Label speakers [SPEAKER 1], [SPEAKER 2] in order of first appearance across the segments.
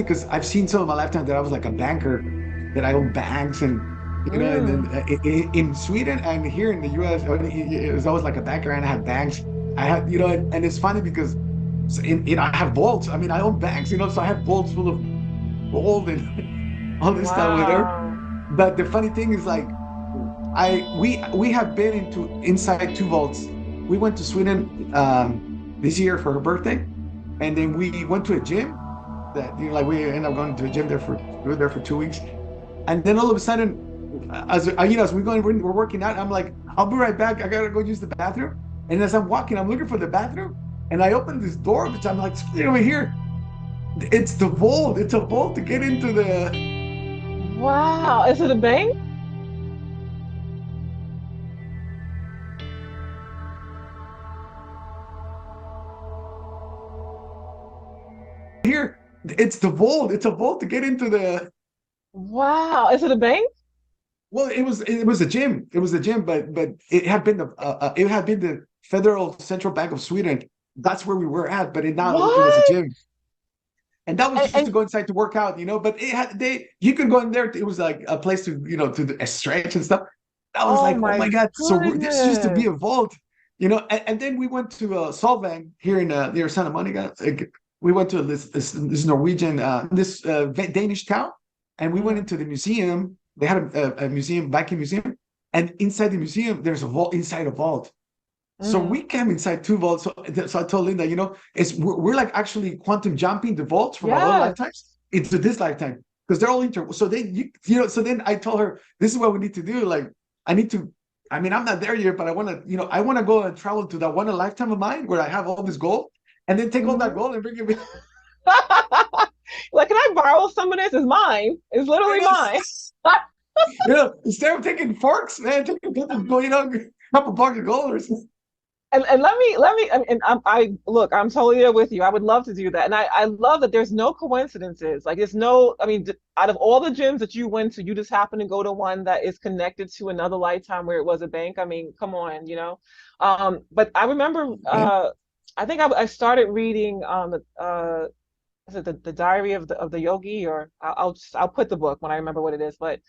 [SPEAKER 1] because I've seen some of my lifetime that I was like a banker, that I own banks and and then
[SPEAKER 2] Mm.
[SPEAKER 1] in Sweden and here in the US, it was always like a banker and I had banks. I had, and it's funny because I have vaults. I mean, I own banks, so I have vaults full of gold and all this stuff, whatever.
[SPEAKER 2] Wow.
[SPEAKER 1] But the funny thing is, like, we have been inside two vaults. We went to Sweden this year for her birthday, and then we went to a gym that like we ended up going to a gym there for we were there for 2 weeks, and then all of a sudden, as we're going, we're working out. I'm like, I'll be right back. I gotta go use the bathroom. And as I'm walking, I'm looking for the bathroom, and I open this door, which I'm like, over here. It's the vault. It's a vault to get into the
[SPEAKER 2] Wow. Is it a bank?
[SPEAKER 1] here. It's the vault. It's a vault to get into the.
[SPEAKER 2] Wow. Is it a bank?
[SPEAKER 1] Well, it was a gym. It was a gym, but it had been the Federal Central Bank of Sweden. That's where we were at, but now it was a
[SPEAKER 2] What?
[SPEAKER 1] gym. And that was
[SPEAKER 2] And,
[SPEAKER 1] just to
[SPEAKER 2] and
[SPEAKER 1] go inside to work out, but you could go in there. It was like a place to, stretch and stuff. I was
[SPEAKER 2] oh
[SPEAKER 1] like, oh
[SPEAKER 2] my
[SPEAKER 1] my God. So this used to be
[SPEAKER 2] goodness.
[SPEAKER 1] a vault, and then we went to Solvang here in near Santa Monica. We went to this Norwegian, Danish town, and we went
[SPEAKER 2] Mhm.
[SPEAKER 1] into the museum. They had a museum, Viking museum, and inside the museum, there's a vault inside a vault. So
[SPEAKER 2] Mhm.
[SPEAKER 1] we came inside two vaults. So I told Linda, we're like actually quantum jumping the vaults from our other
[SPEAKER 2] Yes.
[SPEAKER 1] lifetimes into this lifetime because they're all inter. So then so then I told her this is what we need to do. Like I need to. I mean, I'm not there yet, but I want to go and travel to that one lifetime of mine where I have all this gold, and then take all that
[SPEAKER 2] Mhm.
[SPEAKER 1] gold and bring it.
[SPEAKER 2] Like, can I borrow some of this? It's mine. It's
[SPEAKER 1] I
[SPEAKER 2] literally mine.
[SPEAKER 1] guess instead of taking forks, man, take a couple, couple bucks of gold or something.
[SPEAKER 2] And let me and I look, I'm totally there with you. I would love to do that. And I love that there's no coincidences. Like there's no, I mean, out of all the gyms that you went to, you just happen to go to one that is connected to another lifetime where it was a bank. I mean, come on, you know. But I remember
[SPEAKER 1] Yeah.
[SPEAKER 2] I think I started reading is it the Diary of the Yogi, or I'll put the book when I remember what it is. But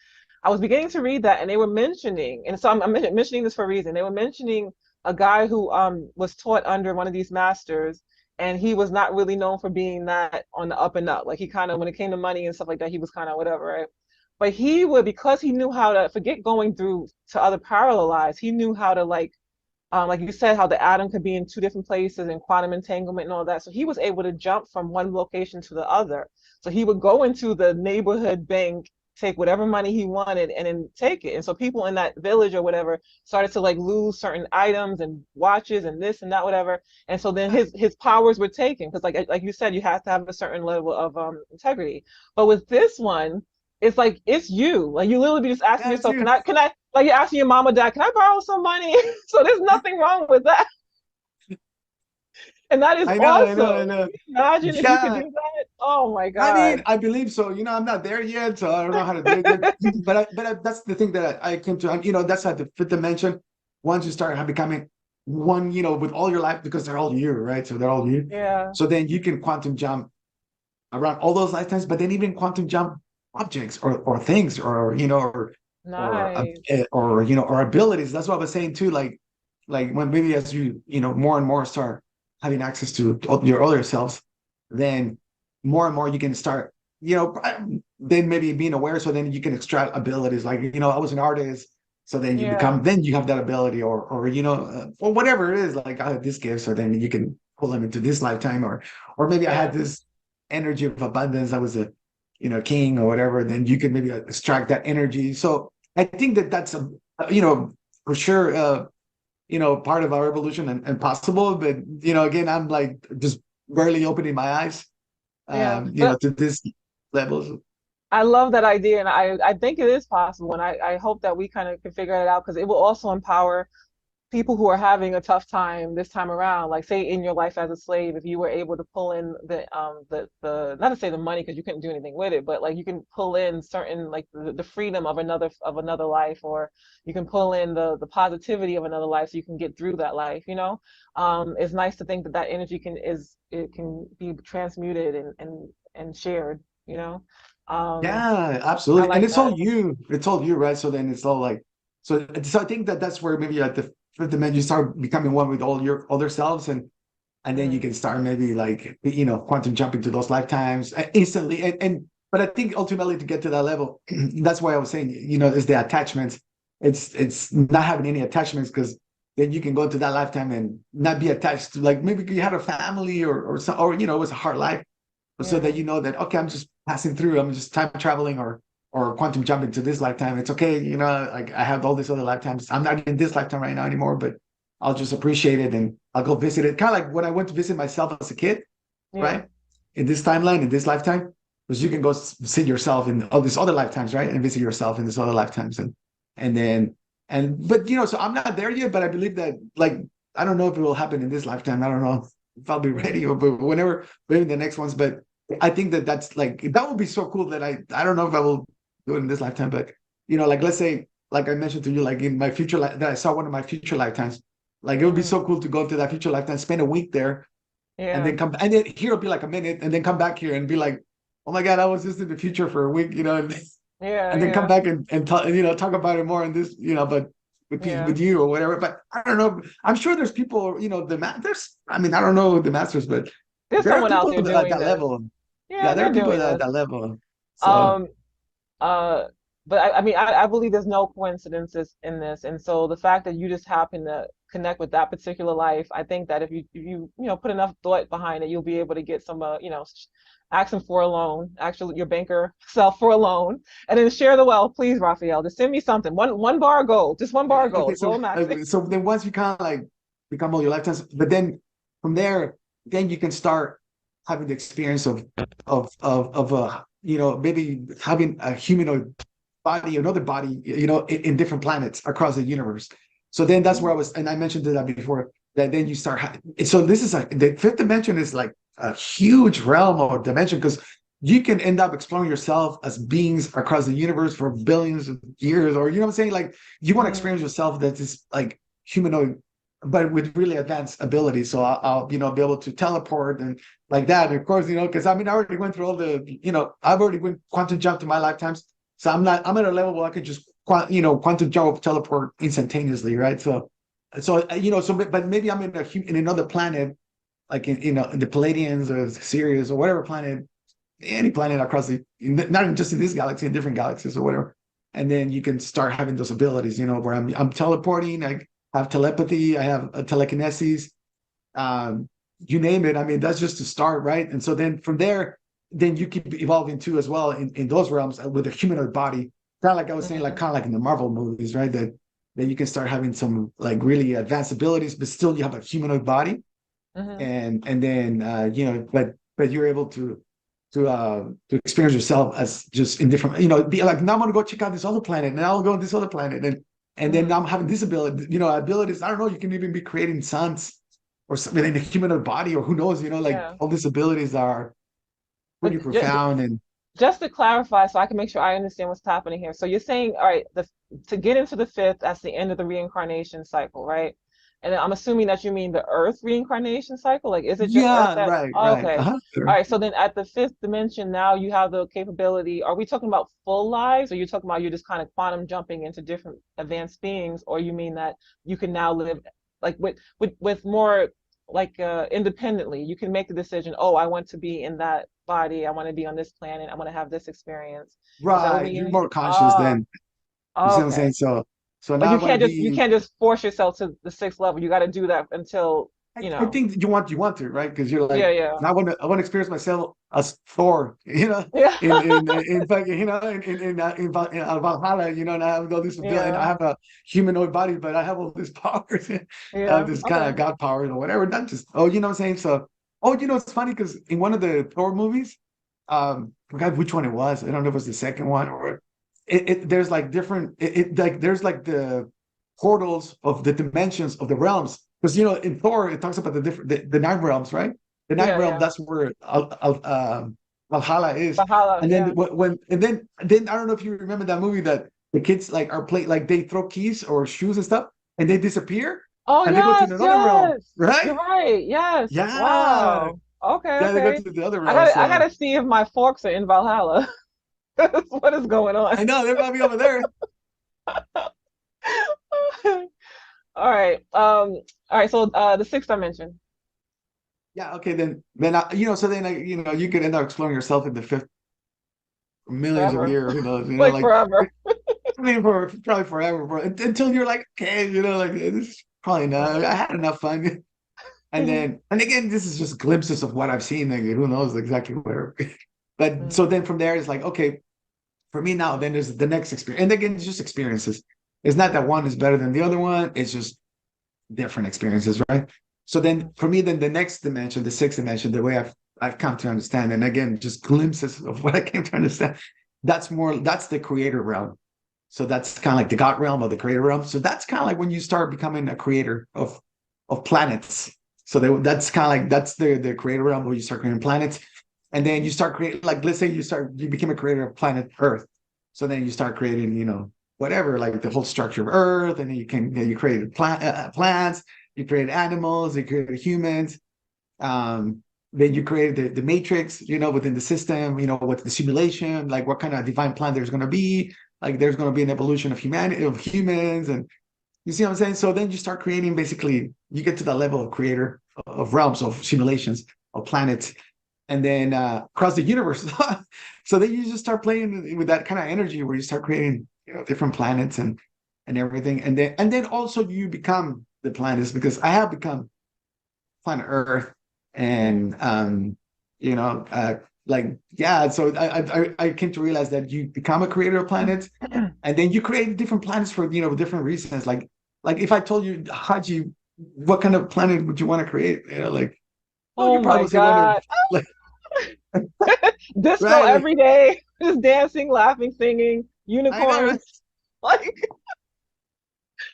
[SPEAKER 2] I was beginning to read that, and they were mentioning, and so I'm mentioning this for a reason. They were mentioning a guy who was taught under one of these masters, and he was not really known for being that on the up and up. Like he kind of, when it came to money and stuff like that, he was kind of whatever, right? But he would, because he knew how to forget going through to other parallel lives. He knew how to like you said, how the atom could be in two different places and quantum entanglement and all that. So he was able to jump from one location to the other. So he would go into the neighborhood bank, take whatever money he wanted, and then take it. And so people in that village or whatever started to like lose certain items and watches and this and that, whatever. And so then his powers were taken because like you said, you have to have a certain level of integrity. But with this one, it's like it's you. Like you literally be just asking
[SPEAKER 1] That's
[SPEAKER 2] yourself,
[SPEAKER 1] you.
[SPEAKER 2] can I like you're asking your mom or dad, can I borrow some money? So there's nothing wrong with that. And that is
[SPEAKER 1] I know, I know, I
[SPEAKER 2] awesome.
[SPEAKER 1] know.
[SPEAKER 2] Can you imagine if you could
[SPEAKER 1] Yeah.
[SPEAKER 2] do that? Oh my
[SPEAKER 1] I
[SPEAKER 2] God.
[SPEAKER 1] mean, I believe so. I'm not there yet, so I don't know how to do it yet. That's the thing that I came to. That's how the fifth dimension. Once you start becoming one, with all your life, because they're all you, right? So they're all you.
[SPEAKER 2] Yeah.
[SPEAKER 1] So then you can quantum jump around all those lifetimes, but then even quantum jump objects or things or
[SPEAKER 2] Nice.
[SPEAKER 1] or abilities. That's what I was saying too. Like when maybe as more and more start having access to your other selves, then more and more you can start, then maybe being aware. So then you can extract abilities. Like I was an artist, so
[SPEAKER 2] Yeah.
[SPEAKER 1] then you have that ability, or whatever it is. Like I have this gift, so then you can pull them into this lifetime, or maybe I had
[SPEAKER 2] Yeah.
[SPEAKER 1] this energy of abundance. I was a king or whatever. Then you can maybe extract that energy. So I think that that's for sure. Part of our evolution and possible. But again, I'm like just barely opening my eyes,
[SPEAKER 2] Yeah. But
[SPEAKER 1] to this levels.
[SPEAKER 2] I love that idea, and I think it is possible, and I hope that we kind of can figure it out because it will also empower people who are having a tough time this time around. Like say in your life as a slave, if you were able to pull in the not to say the money because you couldn't do anything with it, but like you can pull in certain like the freedom of another life, or you can pull in the positivity of another life so you can get through that life. It's nice to think that that energy can be transmuted and shared. you know. Um,
[SPEAKER 1] Yeah,
[SPEAKER 2] I
[SPEAKER 1] absolutely. And
[SPEAKER 2] like
[SPEAKER 1] it's all
[SPEAKER 2] that.
[SPEAKER 1] you. It's all you, right? So then it's all like, so I think that that's where maybe at the fifth dimension you start becoming one with all your other selves, and then you
[SPEAKER 2] Mm,
[SPEAKER 1] can start maybe like quantum jumping to those lifetimes instantly. And but I think ultimately to get to that level, that's why I was saying, is the attachments. It's not having any attachments because then you can go to that lifetime and not be attached to like maybe you had a family or it was a hard life so that
[SPEAKER 2] yeah,
[SPEAKER 1] you know that okay, I'm just passing through, I'm just time traveling or quantum jumping to this lifetime. It's okay, like I have all these other lifetimes. I'm not in this lifetime right now anymore, but I'll just appreciate it and I'll go visit it. Kind of like when I went to visit myself as a kid,
[SPEAKER 2] yeah.
[SPEAKER 1] right? In this timeline, in this lifetime, because you can go see yourself in all these other lifetimes, right? And visit yourself in these other lifetimes, and then but so I'm not there yet, but I believe that like I don't know if it will happen in this lifetime. I don't know if I'll be
[SPEAKER 2] Mm,
[SPEAKER 1] ready or but whenever, maybe the next ones. But I think that that's like that would be so cool that I don't know if I will do it in this lifetime, but like let's say like I mentioned to you, like in my future life that I saw one of my future lifetimes, like it would be
[SPEAKER 2] mm,
[SPEAKER 1] so cool to go to that future lifetime, spend a week there, and
[SPEAKER 2] yeah,
[SPEAKER 1] then come and then here it'll be like a minute, and then come back here and be like, oh my god, I was just in the future for a week,
[SPEAKER 2] yeah,
[SPEAKER 1] and then come
[SPEAKER 2] yeah,
[SPEAKER 1] back and talk, talk about it more in this, but
[SPEAKER 2] yeah.
[SPEAKER 1] with you or whatever. But I don't know. I'm sure there's people, there's. I mean, I don't know the masters, but
[SPEAKER 2] There's
[SPEAKER 1] there are
[SPEAKER 2] someone out
[SPEAKER 1] people
[SPEAKER 2] there
[SPEAKER 1] at
[SPEAKER 2] doing
[SPEAKER 1] that
[SPEAKER 2] this.
[SPEAKER 1] level. Yeah,
[SPEAKER 2] Yeah,
[SPEAKER 1] there are
[SPEAKER 2] they're
[SPEAKER 1] people
[SPEAKER 2] doing
[SPEAKER 1] at
[SPEAKER 2] this.
[SPEAKER 1] that level. So
[SPEAKER 2] Um, Uh, but I mean, I believe there's no coincidences in this, and so the fact that you just happen to connect with that particular life, I think that if you put enough thought behind it, you'll be able to get some ask them for a loan, actually your banker self for a loan, and then share the wealth, please, Rafael. Just send me something, one bar of gold, just one bar of
[SPEAKER 1] okay,
[SPEAKER 2] gold, low max.
[SPEAKER 1] so then once you kind of like become all your lifetimes, but then from there, then you can start having the experience of maybe having a humanoid body, another body, in different planets across the universe. So then that's where I was, and I mentioned that before, that then you start. So this is like the fifth dimension is like a huge realm or dimension because you can end up exploring yourself as beings across the universe for billions of years, or what I'm saying? Like you want to experience
[SPEAKER 2] Mm,
[SPEAKER 1] yourself that is like humanoid, but with really advanced abilities. So I'll be able to teleport and like that. And of course, because I mean I already went through all the, I've already went quantum jump to my lifetimes. So I'm at a level where I could just quantum jump teleport instantaneously, right? But maybe I'm in another planet, like in the Palladians or Sirius or whatever planet, any planet across not even just in this galaxy, in different galaxies or whatever. And then you can start having those abilities, where I'm teleporting, I have telepathy, I have a telekinesis, um, you name it. I mean, that's just to start, right? And so then from there, then you keep evolving too as well in those realms with a humanoid body. Kind of like I was saying, like
[SPEAKER 2] mm,
[SPEAKER 1] kind of like in the Marvel movies, right? That you can start having some like really advanced abilities, but still you have a humanoid body,
[SPEAKER 2] mm,
[SPEAKER 1] and then but you're able to experience yourself as just in different, be like now I'm gonna go check out this other planet, and I'll go on this other planet, and then now
[SPEAKER 2] mm.
[SPEAKER 1] I'm having this ability, abilities. I don't know. You can even be creating suns or something in the humanoid body, or who knows, like
[SPEAKER 2] Yeah,
[SPEAKER 1] all these abilities are pretty
[SPEAKER 2] but j
[SPEAKER 1] profound. And
[SPEAKER 2] just to clarify, so I can make sure I understand what's happening here. So you're saying, all right, to get into the fifth, that's the end of the reincarnation cycle, right? And then I'm assuming that you mean the Earth reincarnation cycle. Like, is it just Earth
[SPEAKER 1] yeah,
[SPEAKER 2] that? Oh,
[SPEAKER 1] right.
[SPEAKER 2] okay.
[SPEAKER 1] Sure.
[SPEAKER 2] All right. So then at the fifth dimension, now you have the capability. Are we talking about full lives, or you talking about you're just kind of quantum jumping into different advanced beings, or you mean that you can now live like with more like independently? You can make the decision. Oh, I want to be in that body. I want to be on this planet. I want to have this experience. Is that what
[SPEAKER 1] Right,
[SPEAKER 2] we
[SPEAKER 1] you're
[SPEAKER 2] mean?
[SPEAKER 1] more conscious
[SPEAKER 2] Oh,
[SPEAKER 1] then. You see what I'm saying?
[SPEAKER 2] okay.
[SPEAKER 1] So
[SPEAKER 2] But
[SPEAKER 1] now I want to
[SPEAKER 2] you
[SPEAKER 1] be.
[SPEAKER 2] can't just force yourself to the sixth level. You got to do that until,
[SPEAKER 1] I think you want to, right? Because you're
[SPEAKER 2] yeah,
[SPEAKER 1] like,
[SPEAKER 2] yeah.
[SPEAKER 1] I want to experience myself as Thor,
[SPEAKER 2] Yeah.
[SPEAKER 1] in fact, in Valhalla, and I have all this ability, and I
[SPEAKER 2] Yeah.
[SPEAKER 1] have a humanoid body, but I have all these powers, I have
[SPEAKER 2] Yeah.
[SPEAKER 1] this kind of
[SPEAKER 2] Okay.
[SPEAKER 1] god powers or whatever. Not just, oh, you know what I'm saying? So, oh, it's funny because in one of the Thor movies, I forgot which one it was. I don't know if it was the second one or there's like different, like there's like the portals of the dimensions of the realms. Because in Thor, it talks about the nine realms, right? The nine
[SPEAKER 2] Yeah,
[SPEAKER 1] realm,
[SPEAKER 2] yeah.
[SPEAKER 1] that's where Valhalla is.
[SPEAKER 2] Valhalla,
[SPEAKER 1] And then
[SPEAKER 2] yeah.
[SPEAKER 1] then I don't know if you remember that movie that the kids like are play like they throw keys or shoes and stuff, and they disappear
[SPEAKER 2] Oh,
[SPEAKER 1] and they go to
[SPEAKER 2] yes,
[SPEAKER 1] another realm,
[SPEAKER 2] yes. You're
[SPEAKER 1] right?
[SPEAKER 2] right. Yes.
[SPEAKER 1] Yeah,
[SPEAKER 2] Wow. Okay,
[SPEAKER 1] Yeah, they go
[SPEAKER 2] okay.
[SPEAKER 1] to the other
[SPEAKER 2] I
[SPEAKER 1] realm.
[SPEAKER 2] gotta
[SPEAKER 1] So
[SPEAKER 2] see if my forks are in Valhalla. What is going on?
[SPEAKER 1] I know they might be over there.
[SPEAKER 2] All right. All right. So the sixth dimension.
[SPEAKER 1] Yeah, okay, then so then you could end up exploring yourself in the fifth for millions of
[SPEAKER 2] Forever.
[SPEAKER 1] years,
[SPEAKER 2] Like
[SPEAKER 1] like
[SPEAKER 2] forever.
[SPEAKER 1] I mean for probably forever, bro. Until you're like, okay, like this is probably not. I had enough fun. And again, this is just glimpses of what I've seen. Like, who knows exactly where. But so then from there, it's like, okay, for me now, then there's the next experience. And again, it's just experiences. It's not that one is better than the other one. It's just different experiences, right? So then for me, then the next dimension, the sixth dimension, the way I've come to understand, and again, just glimpses of what I came to understand, that's the creator realm. So that's kind of like the God realm or the creator realm. So that's kind of like when you start becoming a creator of planets. So that's kind of like that's the creator realm where you start creating planets. And then you start creating, like, let's say you became a creator of planet Earth. So then you start creating, whatever, like the whole structure of Earth, and then you created plants, you created animals, you created humans. Then you created the matrix, within the system, with the simulation, like what kind of divine plan there's going to be. Like there's going to be an evolution of humanity, of humans, and you see what I'm saying? So then you start creating, basically, you get to that level of creator of realms, of simulations, of planets, and then across the universe. So then you just start playing with that kind of energy where you start creating, different planets and everything. And then also you become the planets, because I have become planet Earth, and like, yeah. So I came to realize that you become a creator of planets, and then you create different planets for different reasons. Like if I told you, Haji, what kind of planet would you want to create? Like, well,
[SPEAKER 2] Oh
[SPEAKER 1] you
[SPEAKER 2] my
[SPEAKER 1] probably say one of,
[SPEAKER 2] God.
[SPEAKER 1] like,
[SPEAKER 2] Disco
[SPEAKER 1] right, like,
[SPEAKER 2] every day, just dancing, laughing, singing,
[SPEAKER 1] I know, right?
[SPEAKER 2] unicorns. Like,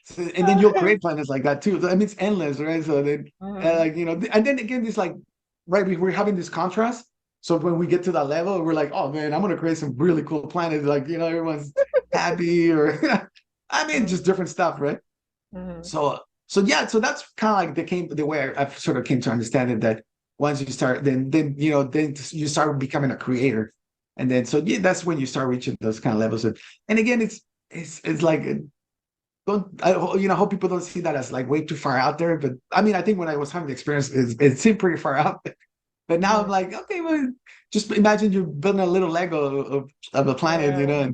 [SPEAKER 1] So, and then you'll create planets like that too. So, I mean, it's endless, right? So then,
[SPEAKER 2] mhm.
[SPEAKER 1] and then again, it's like, right, we're having this contrast. So when we get to that level, we're like, oh man, I'm gonna create some really cool planets. Like, everyone's happy, or I mean,
[SPEAKER 2] Mhm.
[SPEAKER 1] just different stuff, right?
[SPEAKER 2] Mhm.
[SPEAKER 1] So yeah, so that's kind of like the way I've sort of came to understand it, that once you start, then you start becoming a creator, and then so yeah, that's when you start reaching those kind of levels. And again, it's like, don't I hope people don't see that as like way too far out there. But I mean, I think when I was having the experience, it seemed pretty far out. But now I'm
[SPEAKER 2] Mhm.
[SPEAKER 1] like, okay, well, just imagine you're building a little Lego of a planet,
[SPEAKER 2] Yeah,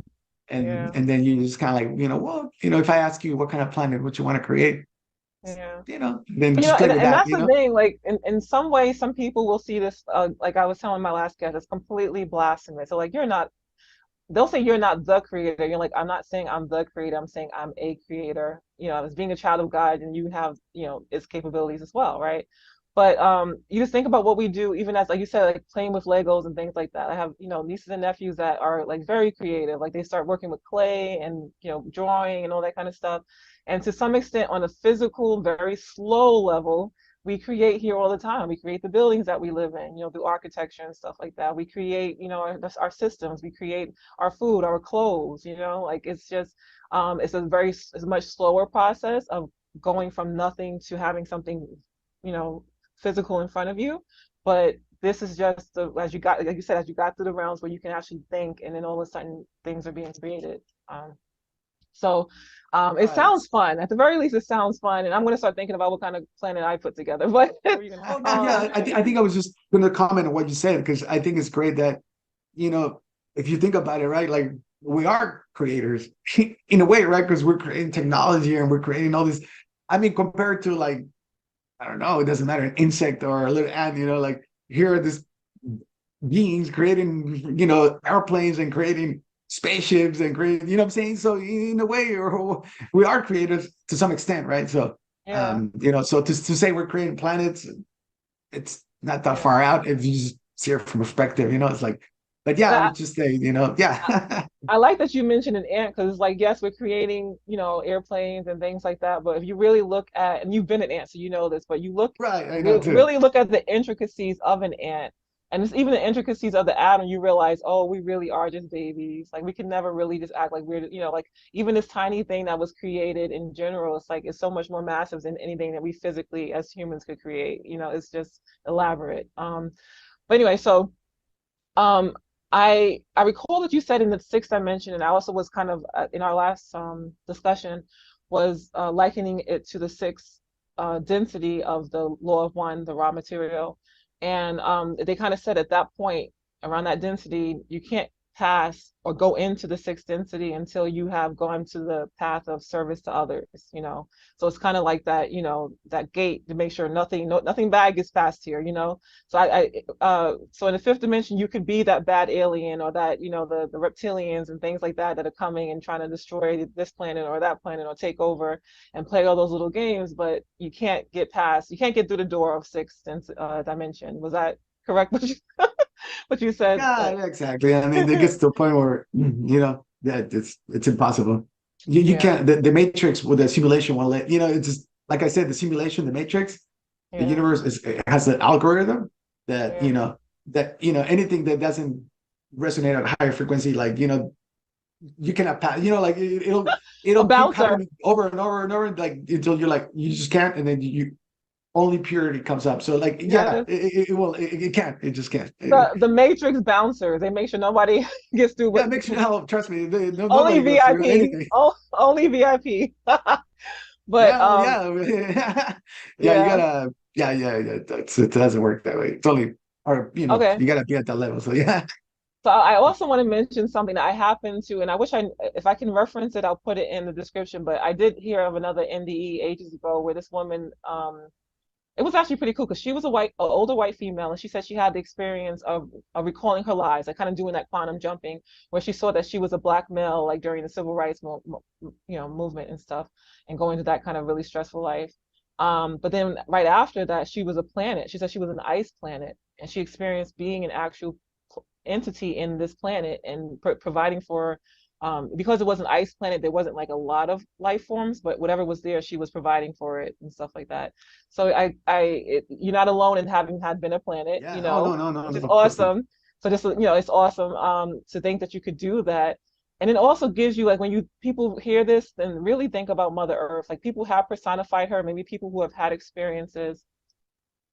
[SPEAKER 1] and
[SPEAKER 2] yeah,
[SPEAKER 1] and then you just kind of like, well, if I ask you what kind of planet would you want to create,
[SPEAKER 2] yeah.
[SPEAKER 1] then just play
[SPEAKER 2] And,
[SPEAKER 1] with
[SPEAKER 2] and
[SPEAKER 1] that,
[SPEAKER 2] that's the thing. Like, in some way, some people will see this. Like I was telling my last guest, it's completely blasphemous. So, like, you're not. They'll say you're not the creator. You're like, I'm not saying I'm the creator. I'm saying I'm a creator. As being a child of God, and you have, its capabilities as well, right? But you just think about what we do, even as, like you said, like playing with Legos and things like that. I have, nieces and nephews that are like very creative. Like they start working with clay and, drawing and all that kind of stuff. And to some extent, on a physical, very slow level, we create here all the time. We create the buildings that we live in, through architecture and stuff like that. We create, our systems. We create our food, our clothes, like it's just it's a much slower process of going from nothing to having something, you know, physical in front of you. But this is just as you got, like you said, as you got through the realms where you can actually think, and then all of a sudden things are being created. So it
[SPEAKER 1] right?
[SPEAKER 2] sounds fun. At the very least, it sounds fun, and I'm gonna start thinking about what kind of planet I put together. But
[SPEAKER 1] Oh yeah, yeah. I think I was just going to comment on what you said, because I think it's great that, you know, if you think about it, right, like we are creators in a way, right? Because we're creating technology and we're creating all this. I mean, compared to, like, I don't know, it doesn't matter, an insect or a little ant, like here are these beings creating, airplanes and creating spaceships and creating, what I'm saying? So in a way, or we are creators to some extent, right? So,
[SPEAKER 2] yeah,
[SPEAKER 1] so to say we're creating planets, it's not that
[SPEAKER 2] yeah.
[SPEAKER 1] far out if you just see it from perspective, it's like, but yeah, I
[SPEAKER 2] And
[SPEAKER 1] would just say,
[SPEAKER 2] I,
[SPEAKER 1] yeah.
[SPEAKER 2] I like that you mentioned an ant, because it's like, yes, we're creating, airplanes and things like that. But if you really look at, and you've been an ant, so you know this, but you
[SPEAKER 1] Right, I know too.
[SPEAKER 2] really look at the intricacies of an ant. And it's even the intricacies of the atom, you realize, oh, we really are just babies. Like we can never really just act like we're, like even this tiny thing that was created in general, it's like it's so much more massive than anything that we physically as humans could create. It's just elaborate. But anyway, so um, I recall that you said in the sixth dimension, and I also was kind of in our last discussion was likening it to the sixth density of the law of one, the raw material, and they kind of said at that point around that density, you can't pass or go into the sixth density until you have gone to the path of service to others. So it's kind of like that, that gate to make sure nothing bad gets past here. So so in the fifth dimension, you could be that bad alien or that, the reptilians and things like that are coming and trying to destroy this planet or that planet or take over and play all those little games, but you can't get through the door of sixth dimension. Was that correct? What you said?
[SPEAKER 1] Yeah, exactly. I mean, it gets to a point where that it's impossible. You
[SPEAKER 2] Yeah,
[SPEAKER 1] can't. The matrix with the simulation won't let It's just like I said, the simulation, the matrix, the
[SPEAKER 2] yeah,
[SPEAKER 1] universe has an algorithm that
[SPEAKER 2] yeah.
[SPEAKER 1] anything that doesn't resonate at a higher frequency, like you cannot pass. Like
[SPEAKER 2] A
[SPEAKER 1] it'll keep
[SPEAKER 2] bouncer.
[SPEAKER 1] happening over and over and over, like until you're like you just can't, and then you only purity comes up. So like yeah,
[SPEAKER 2] Yes.
[SPEAKER 1] it can't. It just can't.
[SPEAKER 2] The Matrix bouncers. They make sure nobody gets through.
[SPEAKER 1] Yeah, it makes you help. Trust me,
[SPEAKER 2] Only
[SPEAKER 1] nobody goes through
[SPEAKER 2] VIP.
[SPEAKER 1] anything.
[SPEAKER 2] Oh, only VIP. But
[SPEAKER 1] Yeah, well, yeah, yeah. You
[SPEAKER 2] yeah.
[SPEAKER 1] gotta, yeah. It doesn't work that way. It's only, or
[SPEAKER 2] Okay.
[SPEAKER 1] you gotta be at that level. So yeah,
[SPEAKER 2] So I also want to mention something that I happen to, and I wish if I can reference it, I'll put it in the description. But I did hear of another NDE ages ago where this woman, it was actually pretty cool because she was a older white female, and she said she had the experience of recalling her lives, like kind of doing that quantum jumping, where she saw that she was a black male, like during the civil rights movement and stuff, and going through that kind of really stressful life. But then right after that, she was a planet. She said she was an ice planet, and she experienced being an actual entity in this planet and providing for because it was an ice planet, there wasn't like a lot of life forms, but whatever was there, she was providing for it and stuff like that. So you're not alone in having had been a planet,
[SPEAKER 1] yeah. Oh no, no, no,
[SPEAKER 2] which
[SPEAKER 1] no.
[SPEAKER 2] is
[SPEAKER 1] Of course not.
[SPEAKER 2] awesome. So just, it's awesome to think that you could do that. And it also gives you, like, when people hear this, then really think about Mother Earth. Like, people have personified her, maybe people who have had experiences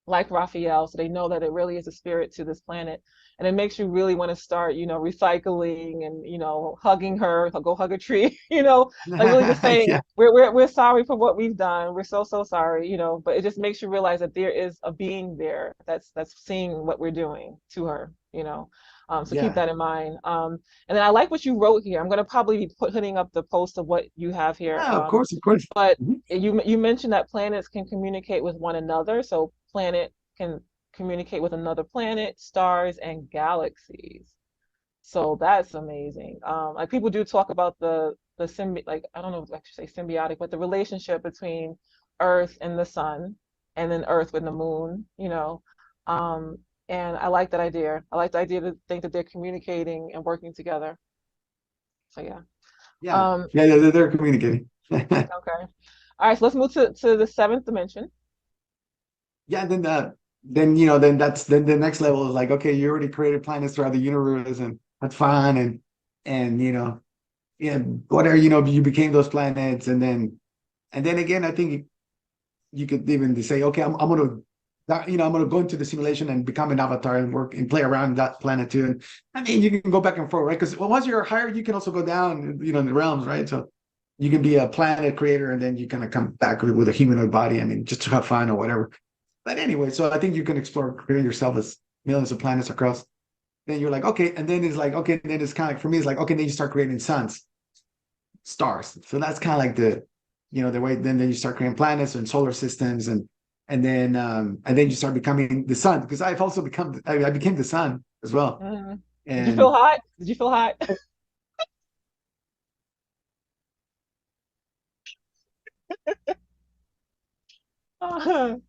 [SPEAKER 2] like Raphael, so they know that it really is a spirit to this planet. And it makes you really want to start, recycling and, hugging her, go hug a tree, like really just saying,
[SPEAKER 1] Yeah,
[SPEAKER 2] we're sorry for what we've done. We're so, so sorry, but it just makes you realize that there is a being there that's seeing what we're doing to her. So keep
[SPEAKER 1] yeah.
[SPEAKER 2] that in mind. And then I like what you wrote here. I'm going to probably be putting up the post of what you have here.
[SPEAKER 1] Yeah, of course, of course.
[SPEAKER 2] But
[SPEAKER 1] Mhm.
[SPEAKER 2] you mentioned that planets can communicate with one another. So planet can communicate with another planet, stars, and galaxies. So that's amazing. Like people do talk about the like I don't know if I should say symbiotic, but the relationship between Earth and the sun, and then Earth with the moon. Um, and I like that idea. I like the idea to think that they're communicating and working together. So yeah.
[SPEAKER 1] Yeah,
[SPEAKER 2] Um,
[SPEAKER 1] yeah. They're communicating.
[SPEAKER 2] okay. All right, so let's move to the seventh dimension.
[SPEAKER 1] Yeah, then then then the next level is like, okay, you already created planets throughout the universe, and that's fine, and yeah, whatever, you became those planets, and then again, I think you could even say, okay, I'm gonna I'm gonna go into the simulation and become an avatar and work and play around that planet too. And I mean, you can go back and forth, right? Because once you're higher, you can also go down, in the realms, right? So you can be a planet creator, and then you kind of come back with a humanoid body. I mean, just to have fun or whatever. But anyway, so I think you can explore creating yourself as millions of planets across. Then you're like, okay, and then it's like, okay, and then it's kind of like for me, it's like, okay, then you start creating suns, stars. So that's kind of like the way. Then you start creating planets and solar systems, and then you start becoming the sun. Because I've also I became the sun as well.
[SPEAKER 2] Mhm. Did you feel
[SPEAKER 1] And
[SPEAKER 2] hot? Did you feel hot?
[SPEAKER 1] man,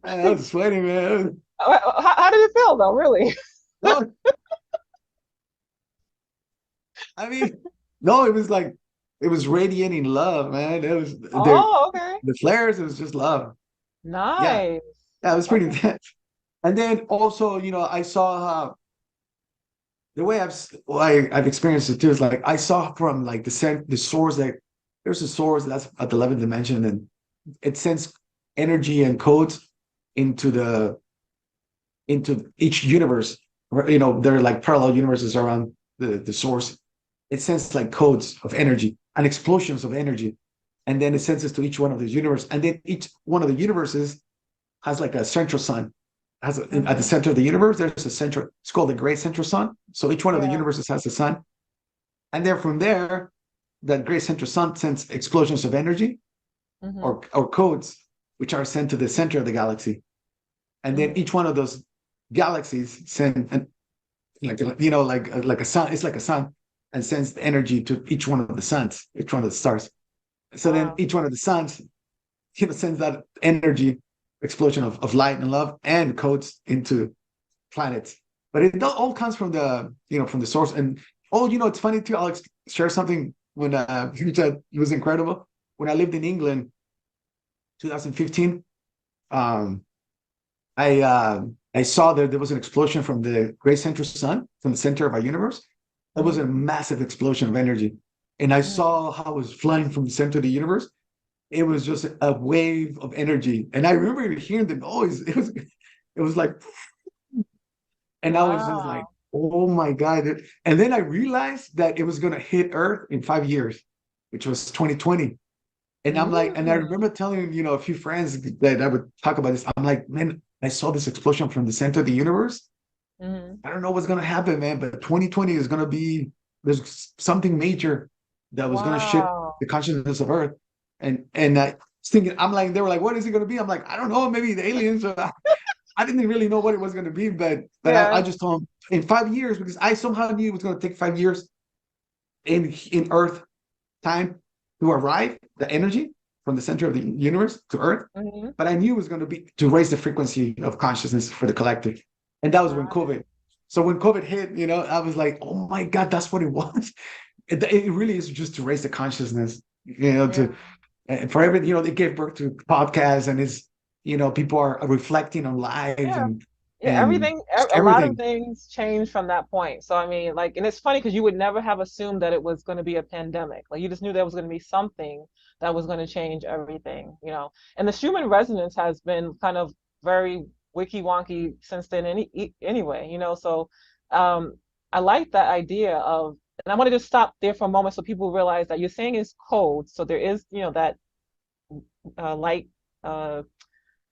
[SPEAKER 1] I was sweating, man.
[SPEAKER 2] How did it feel though, really?
[SPEAKER 1] No, I mean, no, it was like it was radiating love, man. It was
[SPEAKER 2] Oh, okay.
[SPEAKER 1] the flares. It was just love. Yeah,
[SPEAKER 2] Nice.
[SPEAKER 1] yeah, it was pretty
[SPEAKER 2] Okay.
[SPEAKER 1] intense. And then also, I saw the way I've experienced it too is like I saw from like the source that there's a source that's at the 11th dimension, and it sends energy and codes into each universe. There are like parallel universes around the source. It sends like codes of energy and explosions of energy, and then it sends it to each one of the universe, and then each one of the universes has like a central sun. At the
[SPEAKER 2] Mm-hmm.
[SPEAKER 1] center of the universe, there's a central. It's called the great central sun. So each one of the
[SPEAKER 2] Yeah.
[SPEAKER 1] universes has a sun, and then from there, that great central sun sends explosions of energy
[SPEAKER 2] Mm-hmm.
[SPEAKER 1] or codes, which are sent to the center of the galaxy, and then
[SPEAKER 2] Mm-hmm.
[SPEAKER 1] each one of those galaxies send like a sun. It's like a sun, and sends energy to each one of the suns, each one of the stars. So then
[SPEAKER 2] Wow.
[SPEAKER 1] each one of the suns, sends that energy explosion of light and love and codes into planets. But it all comes from from the source. And it's funny too. I'll share something when it was incredible. When I lived in England, 2015, um, I saw that there was an explosion from the great central sun, from the center of our universe. It was
[SPEAKER 2] Mm-hmm.
[SPEAKER 1] a massive explosion of energy. And I
[SPEAKER 2] Mm-hmm.
[SPEAKER 1] saw how it was flying from the center of the universe. It was just a wave of energy. And I remember hearing the noise. It was like, and I was just like,
[SPEAKER 2] Wow.
[SPEAKER 1] oh my God. And then I realized that it was going to hit Earth in 5 years, which was 2020. And I'm like, and I
[SPEAKER 2] Mm-hmm.
[SPEAKER 1] remember telling, a few friends that I would talk about this. I'm like, man, I saw this explosion from the center of the universe.
[SPEAKER 2] Mm-hmm.
[SPEAKER 1] I don't know what's going to happen, man, but 2020 is going to be, there's something major that was going to shift
[SPEAKER 2] Wow.
[SPEAKER 1] the consciousness of Earth. And I was thinking, I'm like, they were like, what is it going to be? I'm like, I don't know, maybe the aliens. I didn't really know what it was going to be, but I
[SPEAKER 2] Yeah.
[SPEAKER 1] just told them in 5 years, because I somehow knew it was going to take 5 years in Earth time to arrive, the energy from the center of the universe to Earth.
[SPEAKER 2] Mm-hmm.
[SPEAKER 1] But I knew it was going to be to raise the frequency of consciousness for the collective. And that was when
[SPEAKER 2] Right.
[SPEAKER 1] COVID. So when COVID hit, I was like, oh my God, that's what it was. It really is just to raise the consciousness,
[SPEAKER 2] Yeah.
[SPEAKER 1] for everything, they gave birth to podcasts, and people are reflecting on lives
[SPEAKER 2] Yeah. Yeah,
[SPEAKER 1] and
[SPEAKER 2] everything,
[SPEAKER 1] just
[SPEAKER 2] a lot of
[SPEAKER 1] everything.
[SPEAKER 2] things changed from that point. So, I mean, like, and it's funny because you would never have assumed that it was going to be a pandemic. Like, you just knew there was going to be something that was going to change everything, you know. And the Schumann resonance has been kind of very wiki wonky since then, anyway, you know. So, um, I like that idea of, and I want to just stop there for a moment so people realize that you're saying is code. So there is, that light. Uh,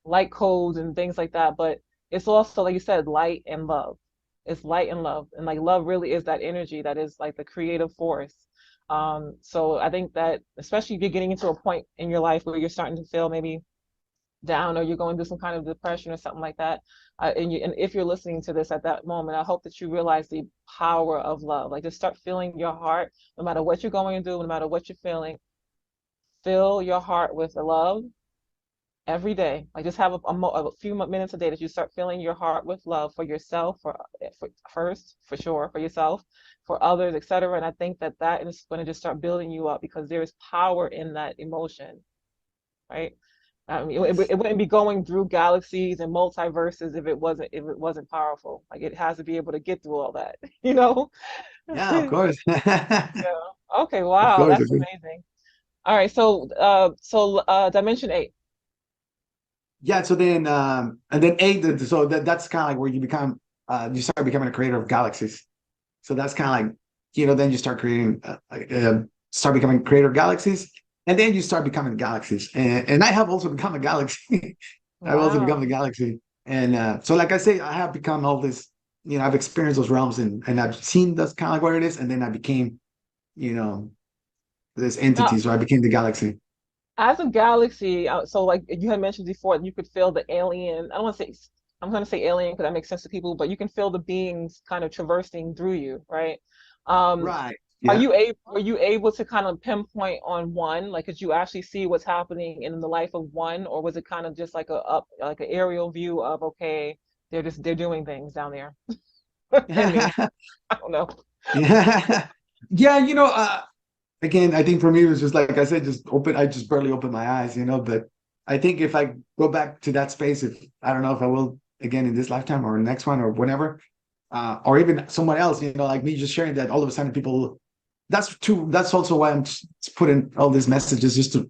[SPEAKER 2] light codes and things like that, but it's also, like you said, light and love. It's light and love, and like love really is that energy that is like the creative force. So I think that especially if you're getting into a point in your life where you're starting to feel maybe down, or you're going through some kind of depression or something like that, and if you're listening to this at that moment, I hope that you realize the power of love. Like, just start feeling your heart, no matter what you're going through, no matter what you're feeling. Fill your heart with the love every day. Like, just have a few minutes a day that you start filling your heart with love for yourself, for first, for sure, for yourself, for others, etc. And I think that that is going to just start building you up, because there is power in that emotion, right? I mean,
[SPEAKER 1] Yes.
[SPEAKER 2] it wouldn't be going through galaxies and multiverses if it wasn't powerful. Like, it has to be able to get through all that, you know?
[SPEAKER 1] Yeah, of course.
[SPEAKER 2] Yeah. Okay.
[SPEAKER 1] Of
[SPEAKER 2] Wow.
[SPEAKER 1] course.
[SPEAKER 2] That's amazing. All right. So dimension eight.
[SPEAKER 1] Yeah. So then, and then eight. So that's kind of like where you start becoming a creator of galaxies. So that's kind of like, then you start start becoming creator of galaxies, and then you start becoming galaxies. And I have also become a galaxy. I've also become
[SPEAKER 2] Wow.
[SPEAKER 1] a galaxy. And so, like I say, I have become all this, I've experienced those realms, and I've seen that's kind of like what it is. And then I became, you know, this
[SPEAKER 2] Now,
[SPEAKER 1] entity. So I became the galaxy.
[SPEAKER 2] as a galaxy, so like you had mentioned before, you could feel the alien. I don't want to say, I'm going to say alien because that makes sense to people, but you can feel the beings kind of traversing through you, right? Um,
[SPEAKER 1] Right.
[SPEAKER 2] are
[SPEAKER 1] Yeah.
[SPEAKER 2] you able, were you able to kind of pinpoint on one? Like, could you actually see what's happening in the life of one, or was it kind of just like like an aerial view of, okay, they're doing things down there? I mean, I don't know.
[SPEAKER 1] Yeah. Yeah. Again, I think for me, it was just like I said, I just barely opened my eyes, but I think if I go back to that space, if I don't know if I will, again in this lifetime or next one or whenever, or even someone else, like me just sharing that, all of a sudden people, that's also why I'm just putting all these messages just to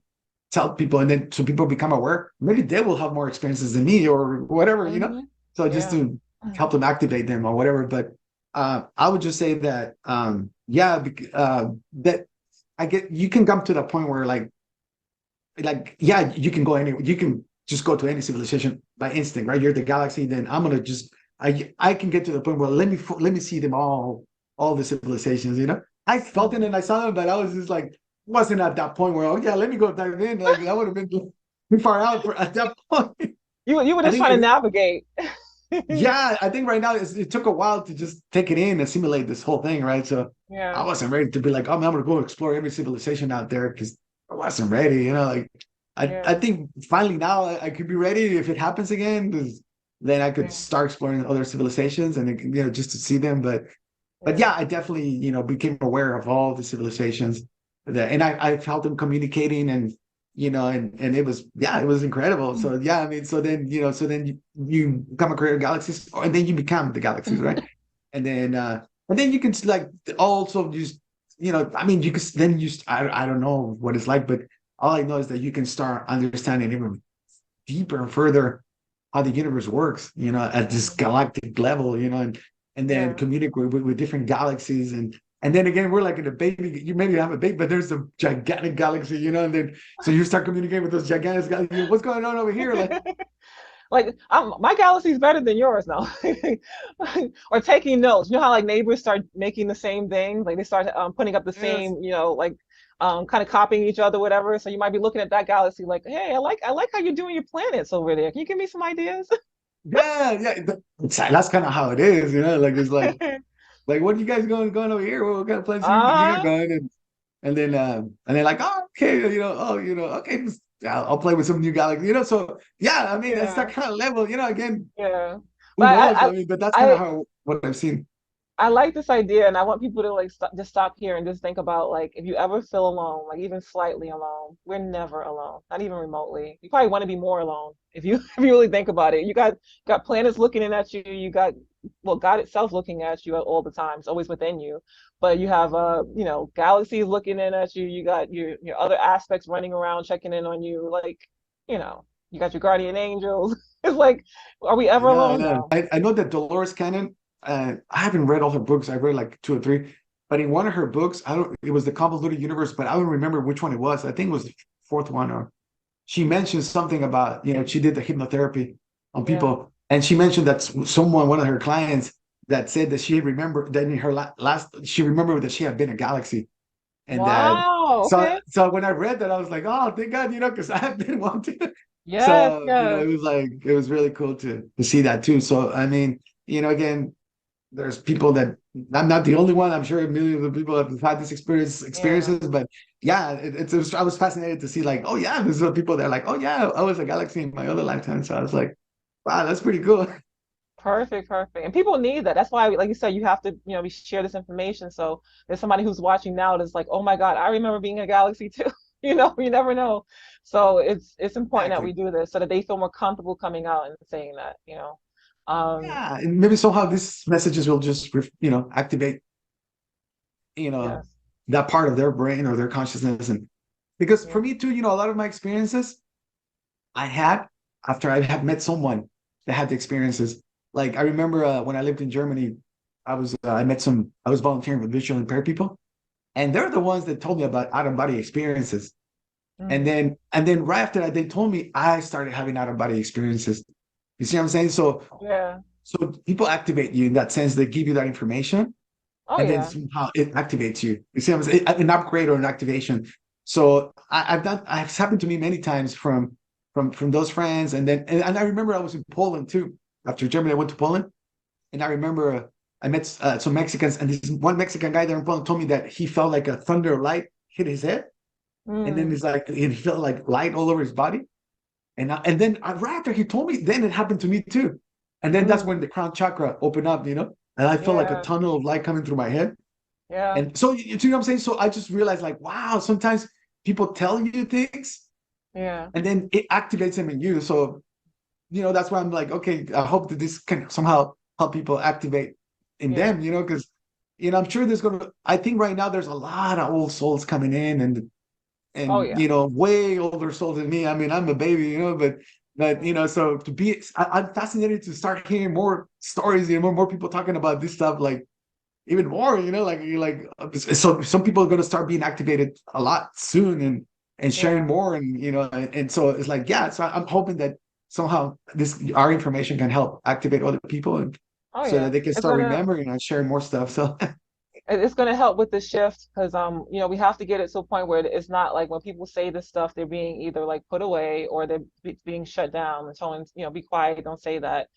[SPEAKER 1] tell people, and then so people become aware, maybe they will have more experiences than me or whatever,
[SPEAKER 2] Hmm.
[SPEAKER 1] so just
[SPEAKER 2] Yeah.
[SPEAKER 1] to help them activate them or whatever. But I would just say that that I get, you can come to the point where yeah, you can go anywhere, you can just go to any civilization by instinct, right? You're the galaxy, then I'm gonna just, I can get to the point where let me see them all the civilizations, I felt it
[SPEAKER 2] Hmm.
[SPEAKER 1] and I saw them, but I was just like, wasn't at that point where, oh yeah, let me go dive in. Like that would have been too far out at that point.
[SPEAKER 2] You were
[SPEAKER 1] I
[SPEAKER 2] just
[SPEAKER 1] think
[SPEAKER 2] trying to navigate.
[SPEAKER 1] yeah, I think right now it took a while to just take it in, assimilate this whole thing, right? So I
[SPEAKER 2] Yeah.
[SPEAKER 1] wasn't ready to be like, oh, man, I'm gonna go explore every civilization out there because I wasn't ready, like I
[SPEAKER 2] Yeah.
[SPEAKER 1] think finally now I could be ready if it happens again, 'cause then I could
[SPEAKER 2] Yeah.
[SPEAKER 1] start exploring other civilizations and just to see them. But
[SPEAKER 2] Yeah.
[SPEAKER 1] yeah, I definitely became aware of all the civilizations and I felt them communicating and and it was, yeah, it was incredible. So yeah, I mean, so then you become a creator of galaxies, and then you become the galaxies, right? And then you can like also just I mean, you can then use, I don't know what it's like, but all I know is that you can start understanding even deeper and further how the universe works, at this
[SPEAKER 2] Mhm.
[SPEAKER 1] galactic level, and then
[SPEAKER 2] Yeah.
[SPEAKER 1] communicate with different galaxies. And then again, we're like in a baby, you maybe have a baby, but there's a gigantic galaxy, and then so you start communicating with those gigantic galaxies. What's going on over here? Like,
[SPEAKER 2] Like my galaxy is better than yours now. Or taking notes. You know how like neighbors start making the same thing, like they start putting up the
[SPEAKER 1] yes,
[SPEAKER 2] same, like kind of copying each other, whatever. So you might be looking at that galaxy like, hey, I like how you're doing your planets over there. Can you give me some ideas?
[SPEAKER 1] yeah, yeah. That's kind of how it is, like it's like what are you guys going over here? What kind of plans you got
[SPEAKER 2] Uh-huh.
[SPEAKER 1] going? And then like, oh, okay, okay, I'll play with some new galaxy, so yeah, I mean, it's that
[SPEAKER 2] Yeah.
[SPEAKER 1] kind of level, again,
[SPEAKER 2] Yeah.
[SPEAKER 1] who
[SPEAKER 2] But
[SPEAKER 1] knows? I mean, but that's kind of
[SPEAKER 2] I
[SPEAKER 1] how what I've seen.
[SPEAKER 2] I like this idea, and I want people to like just stop here and just think about like if you ever feel alone, like even slightly alone, we're never alone, not even remotely. You probably want to be more alone if you if you really think about it. You got planets looking in at you. You got well, God itself looking at you all the time. It's always within you. But you have galaxies looking in at you. You got your other aspects running around checking in on you. Like you got your guardian angels. It's like, are we
[SPEAKER 1] I
[SPEAKER 2] ever
[SPEAKER 1] know, I
[SPEAKER 2] alone?
[SPEAKER 1] know.
[SPEAKER 2] No.
[SPEAKER 1] I know that Dolores Cannon. I haven't read all her books. I've read like two or three, but in one of her books, I don't. It was the Convoluted Universe, but I don't remember which one it was. I think it was the fourth one. Or she mentioned something about she did the hypnotherapy on
[SPEAKER 2] Yeah.
[SPEAKER 1] people, and she mentioned that someone, one of her clients, that said that she remembered that in her last, she remembered that she had been a galaxy, and that
[SPEAKER 2] Wow.
[SPEAKER 1] so
[SPEAKER 2] Okay.
[SPEAKER 1] so when I read that, I was like, oh, thank God, because I have been wanting.
[SPEAKER 2] Yes.
[SPEAKER 1] So
[SPEAKER 2] Yes.
[SPEAKER 1] it was really cool to see that too. So I mean, again, there's people that I'm not the only one. I'm sure millions of people have had this
[SPEAKER 2] Yeah.
[SPEAKER 1] experiences, but yeah, I was fascinated to see like, oh yeah, there's people that are like, oh yeah, I was a galaxy in my other lifetime. So I was like, wow, that's pretty cool.
[SPEAKER 2] Perfect. Perfect. And people need that. That's why, like you said, you have to, we share this information. So there's somebody who's watching now that's like, oh my God, I remember being a galaxy too. You never know. So it's important that we
[SPEAKER 1] Exactly.
[SPEAKER 2] do this so that they feel more comfortable coming out and saying that. Um,
[SPEAKER 1] Yeah, and maybe somehow these messages will just activate you know
[SPEAKER 2] yes.
[SPEAKER 1] that part of their brain or their consciousness, and because for
[SPEAKER 2] Yeah.
[SPEAKER 1] me too, a lot of my experiences I had after I had met someone that had the experiences. Like I remember when I lived in Germany, I was volunteering with visually impaired people, and they're the ones that told me about out of body experiences. And
[SPEAKER 2] Mm.
[SPEAKER 1] then right after that, they told me I started having out of body experiences. You see what I'm saying?
[SPEAKER 2] Yeah.
[SPEAKER 1] So people activate you in that sense. They give you that information,
[SPEAKER 2] Oh
[SPEAKER 1] and then
[SPEAKER 2] yeah.
[SPEAKER 1] somehow it activates you. You see what I'm saying? An upgrade or an activation. So it's happened to me many times from those friends. And I remember I was in Poland too. After Germany, I went to Poland, and I remember I met some Mexicans, and this one Mexican guy there in Poland told me that he felt like a thunder of light hit his head, and then
[SPEAKER 2] Mm.
[SPEAKER 1] he's like he felt like light all over his body. And then right after he told me, then it happened to me too. And then that's when
[SPEAKER 2] Mm.
[SPEAKER 1] the crown chakra opened up, and I felt like a
[SPEAKER 2] Yeah.
[SPEAKER 1] tunnel of light coming through my head.
[SPEAKER 2] Yeah.
[SPEAKER 1] And so you see what I'm saying? So I just realized like, wow, sometimes people tell you things
[SPEAKER 2] Yeah.
[SPEAKER 1] and then it activates them in you. So that's why I'm like, okay, I hope that this can somehow help people activate in
[SPEAKER 2] Yeah.
[SPEAKER 1] them, because I'm sure I think right now there's a lot of old souls coming in,
[SPEAKER 2] Oh
[SPEAKER 1] and
[SPEAKER 2] yeah.
[SPEAKER 1] way older souls than me. I mean, I'm a baby, but
[SPEAKER 2] Mm.
[SPEAKER 1] so I'm fascinated to start hearing more stories, more people talking about this stuff, like even more, so some people are going to start being activated a lot soon, and sharing
[SPEAKER 2] Yeah.
[SPEAKER 1] more, and so it's like, yeah, so I'm hoping that somehow our information can help activate other people, and
[SPEAKER 2] Oh
[SPEAKER 1] so that
[SPEAKER 2] yeah.
[SPEAKER 1] they can
[SPEAKER 2] It's
[SPEAKER 1] start
[SPEAKER 2] gonna
[SPEAKER 1] remembering and sharing more stuff. So
[SPEAKER 2] it's going to help with the shift because we have to get it to a point where it's not like when people say this stuff they're being either like put away or they're being shut down and telling be quiet, don't say that,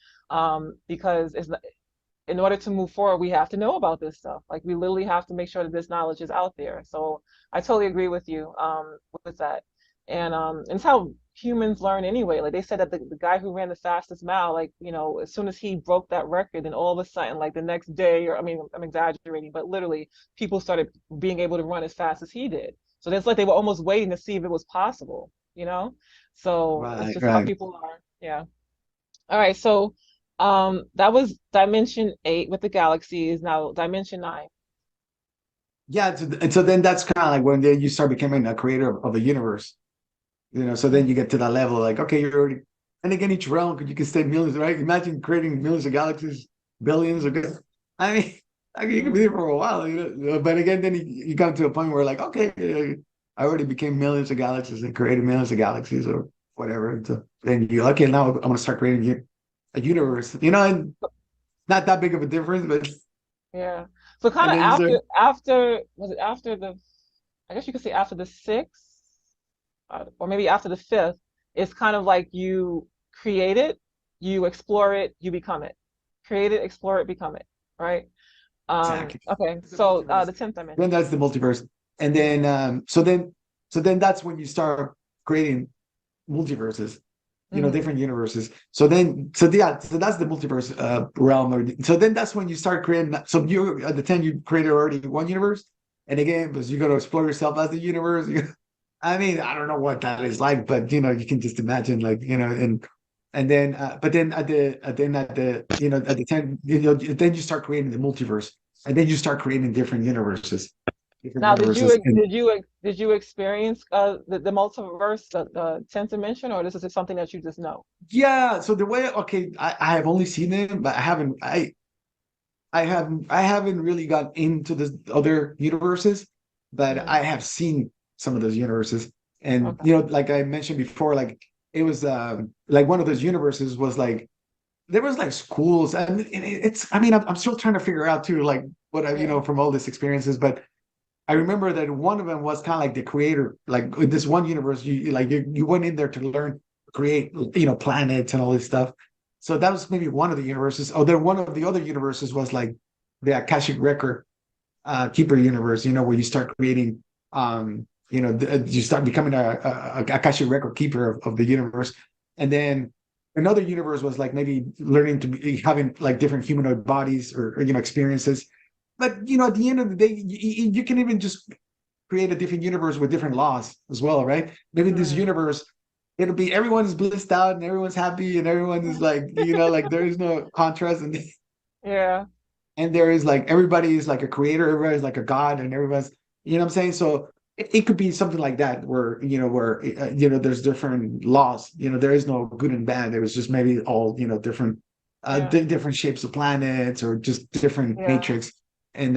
[SPEAKER 2] because it's not, in order to move forward we have to know about this stuff. Like we literally have to make sure that this knowledge is out there. So I totally agree with you with that. And it's how humans learn anyway. Like they said that the guy who ran the fastest mile, like, as soon as he broke that record, then all of a sudden, like the next day, or I mean, I'm exaggerating, but literally people started being able to run as fast as he did. So it's like they were almost waiting to see if it was possible, you know? So it's
[SPEAKER 1] right,
[SPEAKER 2] just how
[SPEAKER 1] right.
[SPEAKER 2] people are. Yeah. All right. So that was dimension 8 with the galaxies. Now dimension 9.
[SPEAKER 1] Yeah, and so then that's kind of like when then you start becoming a creator of the universe. So then you
[SPEAKER 2] Mm.
[SPEAKER 1] get to that level, like, okay, you're already, and again, each realm, you can stay millions, right? Imagine creating millions of galaxies, billions of, I mean, you can be there for a while, but again, then you come to a point where, like, okay, I already became millions of galaxies and created millions of galaxies or whatever. And so then okay, now I'm going to start creating a
[SPEAKER 2] Mm.
[SPEAKER 1] universe, and not that big of a difference, but,
[SPEAKER 2] Yeah. So kind
[SPEAKER 1] and
[SPEAKER 2] of
[SPEAKER 1] then you start,
[SPEAKER 2] after was it after the, I guess you could say after the sixth, or maybe after the fifth, it's kind of like you create it, you explore it, you become it. Create it, explore it, become it. Right?
[SPEAKER 1] exactly.
[SPEAKER 2] Okay.
[SPEAKER 1] The
[SPEAKER 2] So
[SPEAKER 1] multiverse.
[SPEAKER 2] the 10th
[SPEAKER 1] Then
[SPEAKER 2] dimension.
[SPEAKER 1] that's the multiverse. And
[SPEAKER 2] Hmm.
[SPEAKER 1] then so then that's when you start creating multiverses,
[SPEAKER 2] Hmm.
[SPEAKER 1] different universes. So that's the multiverse realm. So then that's when you start creating. So you at the 10 you created already one universe, and again, because you got to explore yourself as the universe. I mean, I don't know what that is like, but you can just imagine, like, and then but then at the 10, then you start creating the multiverse, and then you start creating different
[SPEAKER 2] Now,
[SPEAKER 1] universes. And
[SPEAKER 2] did you experience the multiverse, the 10th dimension, or this is just something that you just know?
[SPEAKER 1] yeah, so the way, okay, I have only seen them, but I haven't really got into the other universes, but
[SPEAKER 2] Hmm.
[SPEAKER 1] I have seen some of those universes. And
[SPEAKER 2] Okay.
[SPEAKER 1] like I mentioned before, like it was like one of those universes was like there was like schools, and it's, I mean, I'm still trying to figure out too, like what I,
[SPEAKER 2] Yeah.
[SPEAKER 1] from all these experiences, but I remember that one of them was kind of like the creator, like in this one universe, you went in there to learn, create, planets and all this stuff. So that was maybe one of the universes. Oh, then one of the other universes was like the Akashic Record keeper universe, where you start creating, you start becoming a Akashic Record keeper of the universe. And then another universe was like maybe learning to be having like different humanoid bodies, or experiences. But at the end of the day, you can even just create a different universe with different laws as well, right? Maybe this
[SPEAKER 2] Hmm.
[SPEAKER 1] universe, it'll be everyone's blissed out and everyone's happy and everyone is like, like there is no contrast,
[SPEAKER 2] Yeah.
[SPEAKER 1] and there is like everybody is like a creator, everybody's like a god, and everyone's, what I'm saying. So it could be something like that, where there's different laws. There is no good and bad. There was just maybe all different
[SPEAKER 2] Yeah.
[SPEAKER 1] different shapes of planets, or just different
[SPEAKER 2] Yeah.
[SPEAKER 1] matrix. And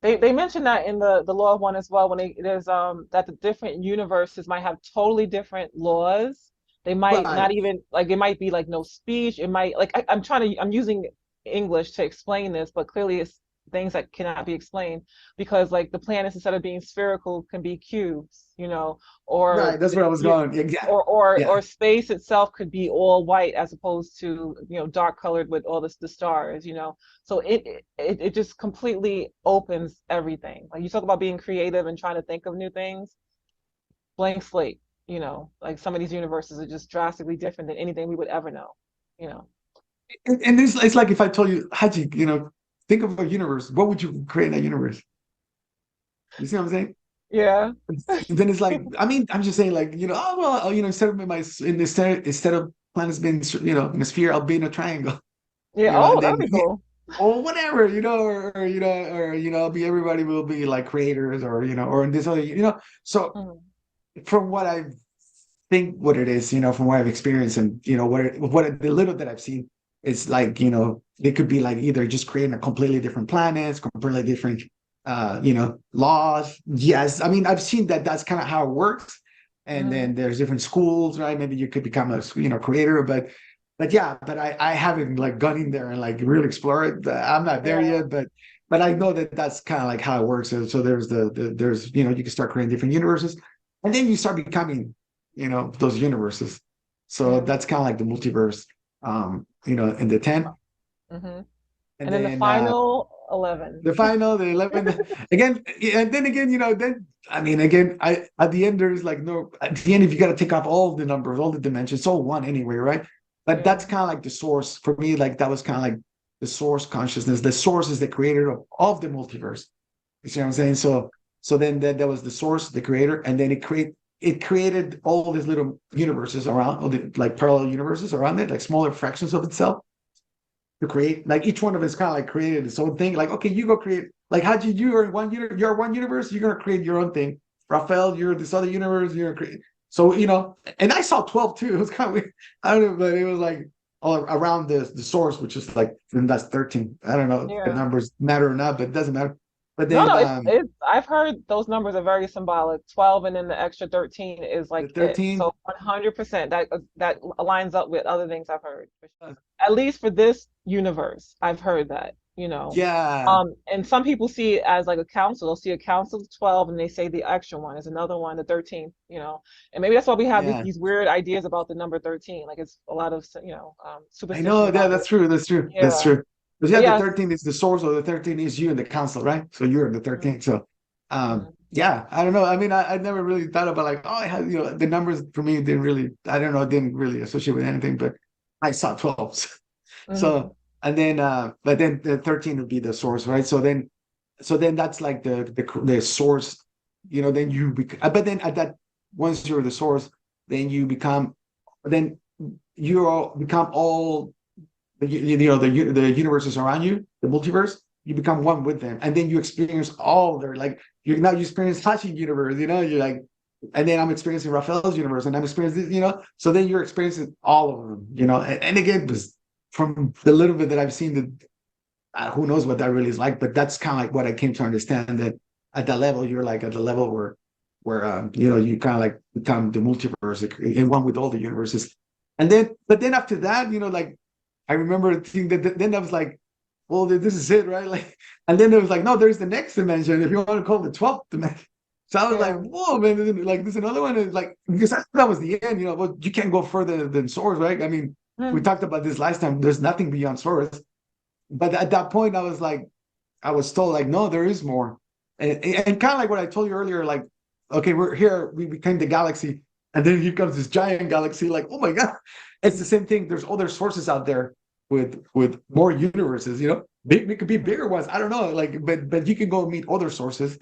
[SPEAKER 2] They they mentioned that in the law of one as well, when there's that the different universes might have totally different laws. They might
[SPEAKER 1] right,
[SPEAKER 2] not even, like, it might be like no speech. It might, like, I'm using English to explain this, but clearly it's things that cannot be explained, because like the planets, instead of being spherical, can be cubes, or
[SPEAKER 1] right, that's where I was going. Yeah, yeah.
[SPEAKER 2] or space itself could be all white as opposed to dark colored with all the stars. So it just completely opens everything. Like you talk about being creative and trying to think of new things, blank slate. Like some of these universes are just drastically different than anything we would ever know. You know.
[SPEAKER 1] And it's like if I told you, Haji, think of a universe, what would you create in that universe? You see what I'm saying?
[SPEAKER 2] Yeah.
[SPEAKER 1] Then it's like, I mean, I'm just saying, like, oh well, instead of planet's been, in a sphere, I'll be in a triangle,
[SPEAKER 2] Yeah.
[SPEAKER 1] and
[SPEAKER 2] Oh,
[SPEAKER 1] then
[SPEAKER 2] that'd be cool.
[SPEAKER 1] or whatever, or be everybody will be like creators, or in this other, So
[SPEAKER 2] Mm.
[SPEAKER 1] from what I think, what it is, from what I've experienced, and the little that I've seen, it's like, they could be like either just creating a completely different planets, completely different, laws. Yes, I mean, I've seen that that's kind of how it works. And
[SPEAKER 2] Mm.
[SPEAKER 1] then there's different schools, right? Maybe you could become a, creator, but yeah, but I haven't like gone in there and like really explore it. I'm not there
[SPEAKER 2] Yeah.
[SPEAKER 1] yet, but I know that that's kind of like how it works. So there's there's, you can start creating different universes, and then you start becoming, those universes. So
[SPEAKER 2] Mm.
[SPEAKER 1] that's kind of like the multiverse, in the 10.
[SPEAKER 2] Mm-hmm.
[SPEAKER 1] And
[SPEAKER 2] And then the
[SPEAKER 1] then
[SPEAKER 2] final 11.
[SPEAKER 1] the 11, again, and then again, then I mean, again, at the end there's like no, at the end, if you got to take off all the numbers, all the dimensions, it's all one anyway, right? But
[SPEAKER 2] Yeah.
[SPEAKER 1] that's kind of like the source for me. Like that was kind of like the source consciousness. The source is the creator of the multiverse. You see what I'm saying? So then that was the source, the creator, and then it created all these little universes around, all the like parallel universes around it, like smaller fractions of itself to create. Like each one of us kind of like created its own thing. Like, okay, you go create. Like, how did you're in you're one universe, you're gonna create your own thing. Rafael, you're this other universe, you're create. So and I saw 12 too. It was kind of weird. I don't know, but it was like all around the source, which is like, and that's 13. I don't know if the
[SPEAKER 2] Yeah.
[SPEAKER 1] numbers matter or not, but it doesn't matter. But
[SPEAKER 2] No,
[SPEAKER 1] then
[SPEAKER 2] no, it's I've heard those numbers are very symbolic. 12 and then the extra 13 is
[SPEAKER 1] the
[SPEAKER 2] like it.
[SPEAKER 1] 13,
[SPEAKER 2] So 100% that aligns up with other things I've heard for sure. At least for this universe, I've heard that.
[SPEAKER 1] yeah,
[SPEAKER 2] And some people see it as like a council. They'll see a council of 12 and they say the extra one is another one, the 13. And maybe that's why we have these,
[SPEAKER 1] yeah.
[SPEAKER 2] these weird ideas about the number 13. Like it's a lot of,
[SPEAKER 1] I know.
[SPEAKER 2] superstition
[SPEAKER 1] Yeah,
[SPEAKER 2] about it.
[SPEAKER 1] that's true. That's true. That's
[SPEAKER 2] Yeah.
[SPEAKER 1] true. Because yeah,
[SPEAKER 2] But
[SPEAKER 1] the
[SPEAKER 2] yes.
[SPEAKER 1] 13 is the source, or the 13 is you in the council, right? So you're in the
[SPEAKER 2] Mm,
[SPEAKER 1] 13. So
[SPEAKER 2] mm,
[SPEAKER 1] yeah, I don't know. I mean, I never really thought about like, oh, I had, the numbers for me didn't really, I don't know, didn't really associate with anything, but I saw 12s.
[SPEAKER 2] mhm,
[SPEAKER 1] So and then but then the 13 would be the source, right? So then that's like the source, then but then at that, once you're the source, then you become, then you all become all the universes around you, the multiverse. You become one with them, and then you experience all their, like, you experience Hachi universe. You're like, and then I'm experiencing Rafael's universe, and I'm experiencing So then you're experiencing all of them. And again, just from the little bit that I've seen, that who knows what that really is like, but that's kind of like what I came to understand, that at that level, you're like at the level where you kind of like become the multiverse, in one with all the universes. But then after that, like, I remember thinking that then I was like, well, this is it, right? Like, and then there was like, no, there's the next dimension, if you want to call it the 12th dimension. So I was like,
[SPEAKER 2] yeah.
[SPEAKER 1] whoa, man, like, there's another one. Is like, because that was the end, but you can't go further than Source, right? I mean, we
[SPEAKER 2] Mm,
[SPEAKER 1] talked about this last time. There's nothing beyond Source. But at that point, I was like, I was told like, no, there is more. And kind of like what I told you earlier, like, okay, we're here, we became the galaxy, and then here comes this giant galaxy. Like, oh my God, it's the same thing. There's other sources out there with more universes. Big, it could be
[SPEAKER 2] mm,
[SPEAKER 1] bigger ones. I don't know, like, but you can go meet other sources.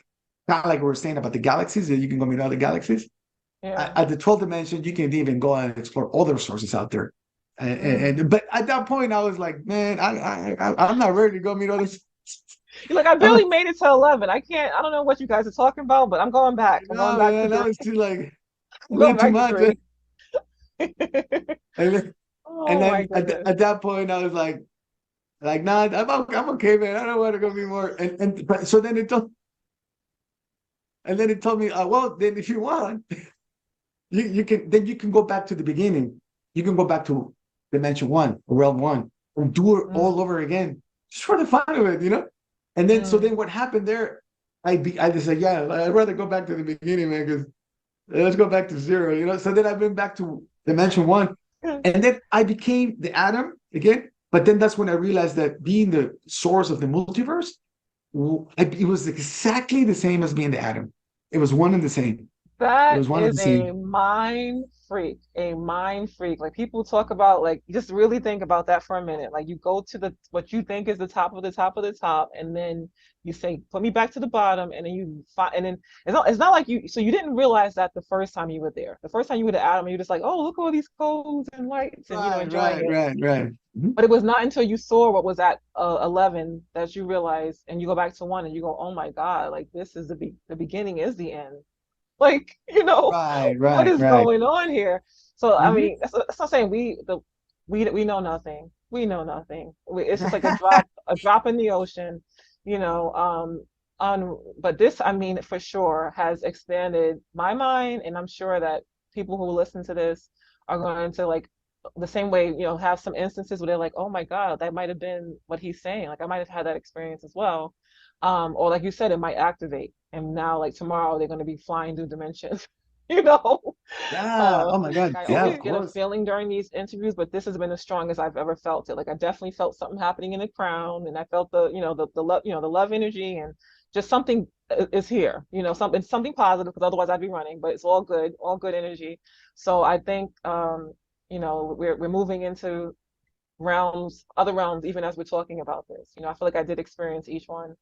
[SPEAKER 1] Kind of like we were saying about the galaxies, that you can go meet other galaxies.
[SPEAKER 2] yeah.
[SPEAKER 1] At the 12th dimension, you can even go and explore other sources out there.
[SPEAKER 2] Mm.
[SPEAKER 1] But at that point, I was like, man, I'm not ready to go meet others.
[SPEAKER 2] You're like, I
[SPEAKER 1] I'm
[SPEAKER 2] barely made it to 11. I can't, I don't know what you guys are talking about, but I'm going back. I'm going
[SPEAKER 1] no,
[SPEAKER 2] back to
[SPEAKER 1] man, that
[SPEAKER 2] three.
[SPEAKER 1] was too like
[SPEAKER 2] I'm going
[SPEAKER 1] too
[SPEAKER 2] back to
[SPEAKER 1] much.
[SPEAKER 2] three.
[SPEAKER 1] And then, and
[SPEAKER 2] Oh my
[SPEAKER 1] then
[SPEAKER 2] goodness.
[SPEAKER 1] at that point, I was like, nah, I'm okay, man. I don't want to go meet more. But so then it told me, well, then if you want, you can go back to the beginning. You can go back to dimension one, or realm one, and do it
[SPEAKER 2] Mm,
[SPEAKER 1] all over again, just for the fun of it. And then so
[SPEAKER 2] mm,
[SPEAKER 1] then what happened there? I just said, yeah, I'd rather go back to the beginning, man, because let's go back to zero. So then I've been back to dimension one,
[SPEAKER 2] mm,
[SPEAKER 1] and then I became the atom again. But then that's when I realized that being the source of the multiverse, it was exactly the same as being the atom. It was one and the same. It
[SPEAKER 2] That
[SPEAKER 1] was one of
[SPEAKER 2] is
[SPEAKER 1] the same.
[SPEAKER 2] a mind freak. Like people talk about, like, just really think about that for a minute. Like you go to the what you think is the top of the top of the top, and then you say, "Put me back to the bottom," and then you find, and then it's not like you. So you didn't realize that the first time you were there. The first time you were at Adam, you're just like, "Oh, look at all these codes and lights," and
[SPEAKER 1] Right,
[SPEAKER 2] enjoying
[SPEAKER 1] right,
[SPEAKER 2] it.
[SPEAKER 1] right, right. Mhm.
[SPEAKER 2] But it was not until you saw what was at 11 that you realize, and you go back to one, and you go, "Oh my God! Like this is the beginning is the end." Like,
[SPEAKER 1] Right,
[SPEAKER 2] what
[SPEAKER 1] right,
[SPEAKER 2] is
[SPEAKER 1] right.
[SPEAKER 2] going on here? So, I
[SPEAKER 1] Hmm.
[SPEAKER 2] mean, that's not saying we know nothing. We know nothing. It's just like a drop in the ocean, you know. But this, I mean, for sure has expanded my mind, and I'm sure that people who listen to this are going to, like, the same way, have some instances where they're like, oh my God, that might have been what he's saying. Like I might have had that experience as well. Or like you said, it might activate. And now, like tomorrow, they're going to be flying through dimensions, you know?
[SPEAKER 1] Yeah. Oh my
[SPEAKER 2] Like
[SPEAKER 1] God.
[SPEAKER 2] I
[SPEAKER 1] Yeah, of
[SPEAKER 2] always get a
[SPEAKER 1] course.
[SPEAKER 2] feeling during these interviews, but this has been the strongest I've ever felt it. Like I definitely felt something happening in the crown, and I felt the love, the love energy, and just something is here, something positive, because otherwise I'd be running, but it's all good energy. So I think, we're moving into other realms, even as we're talking about this. I feel like I did experience each one.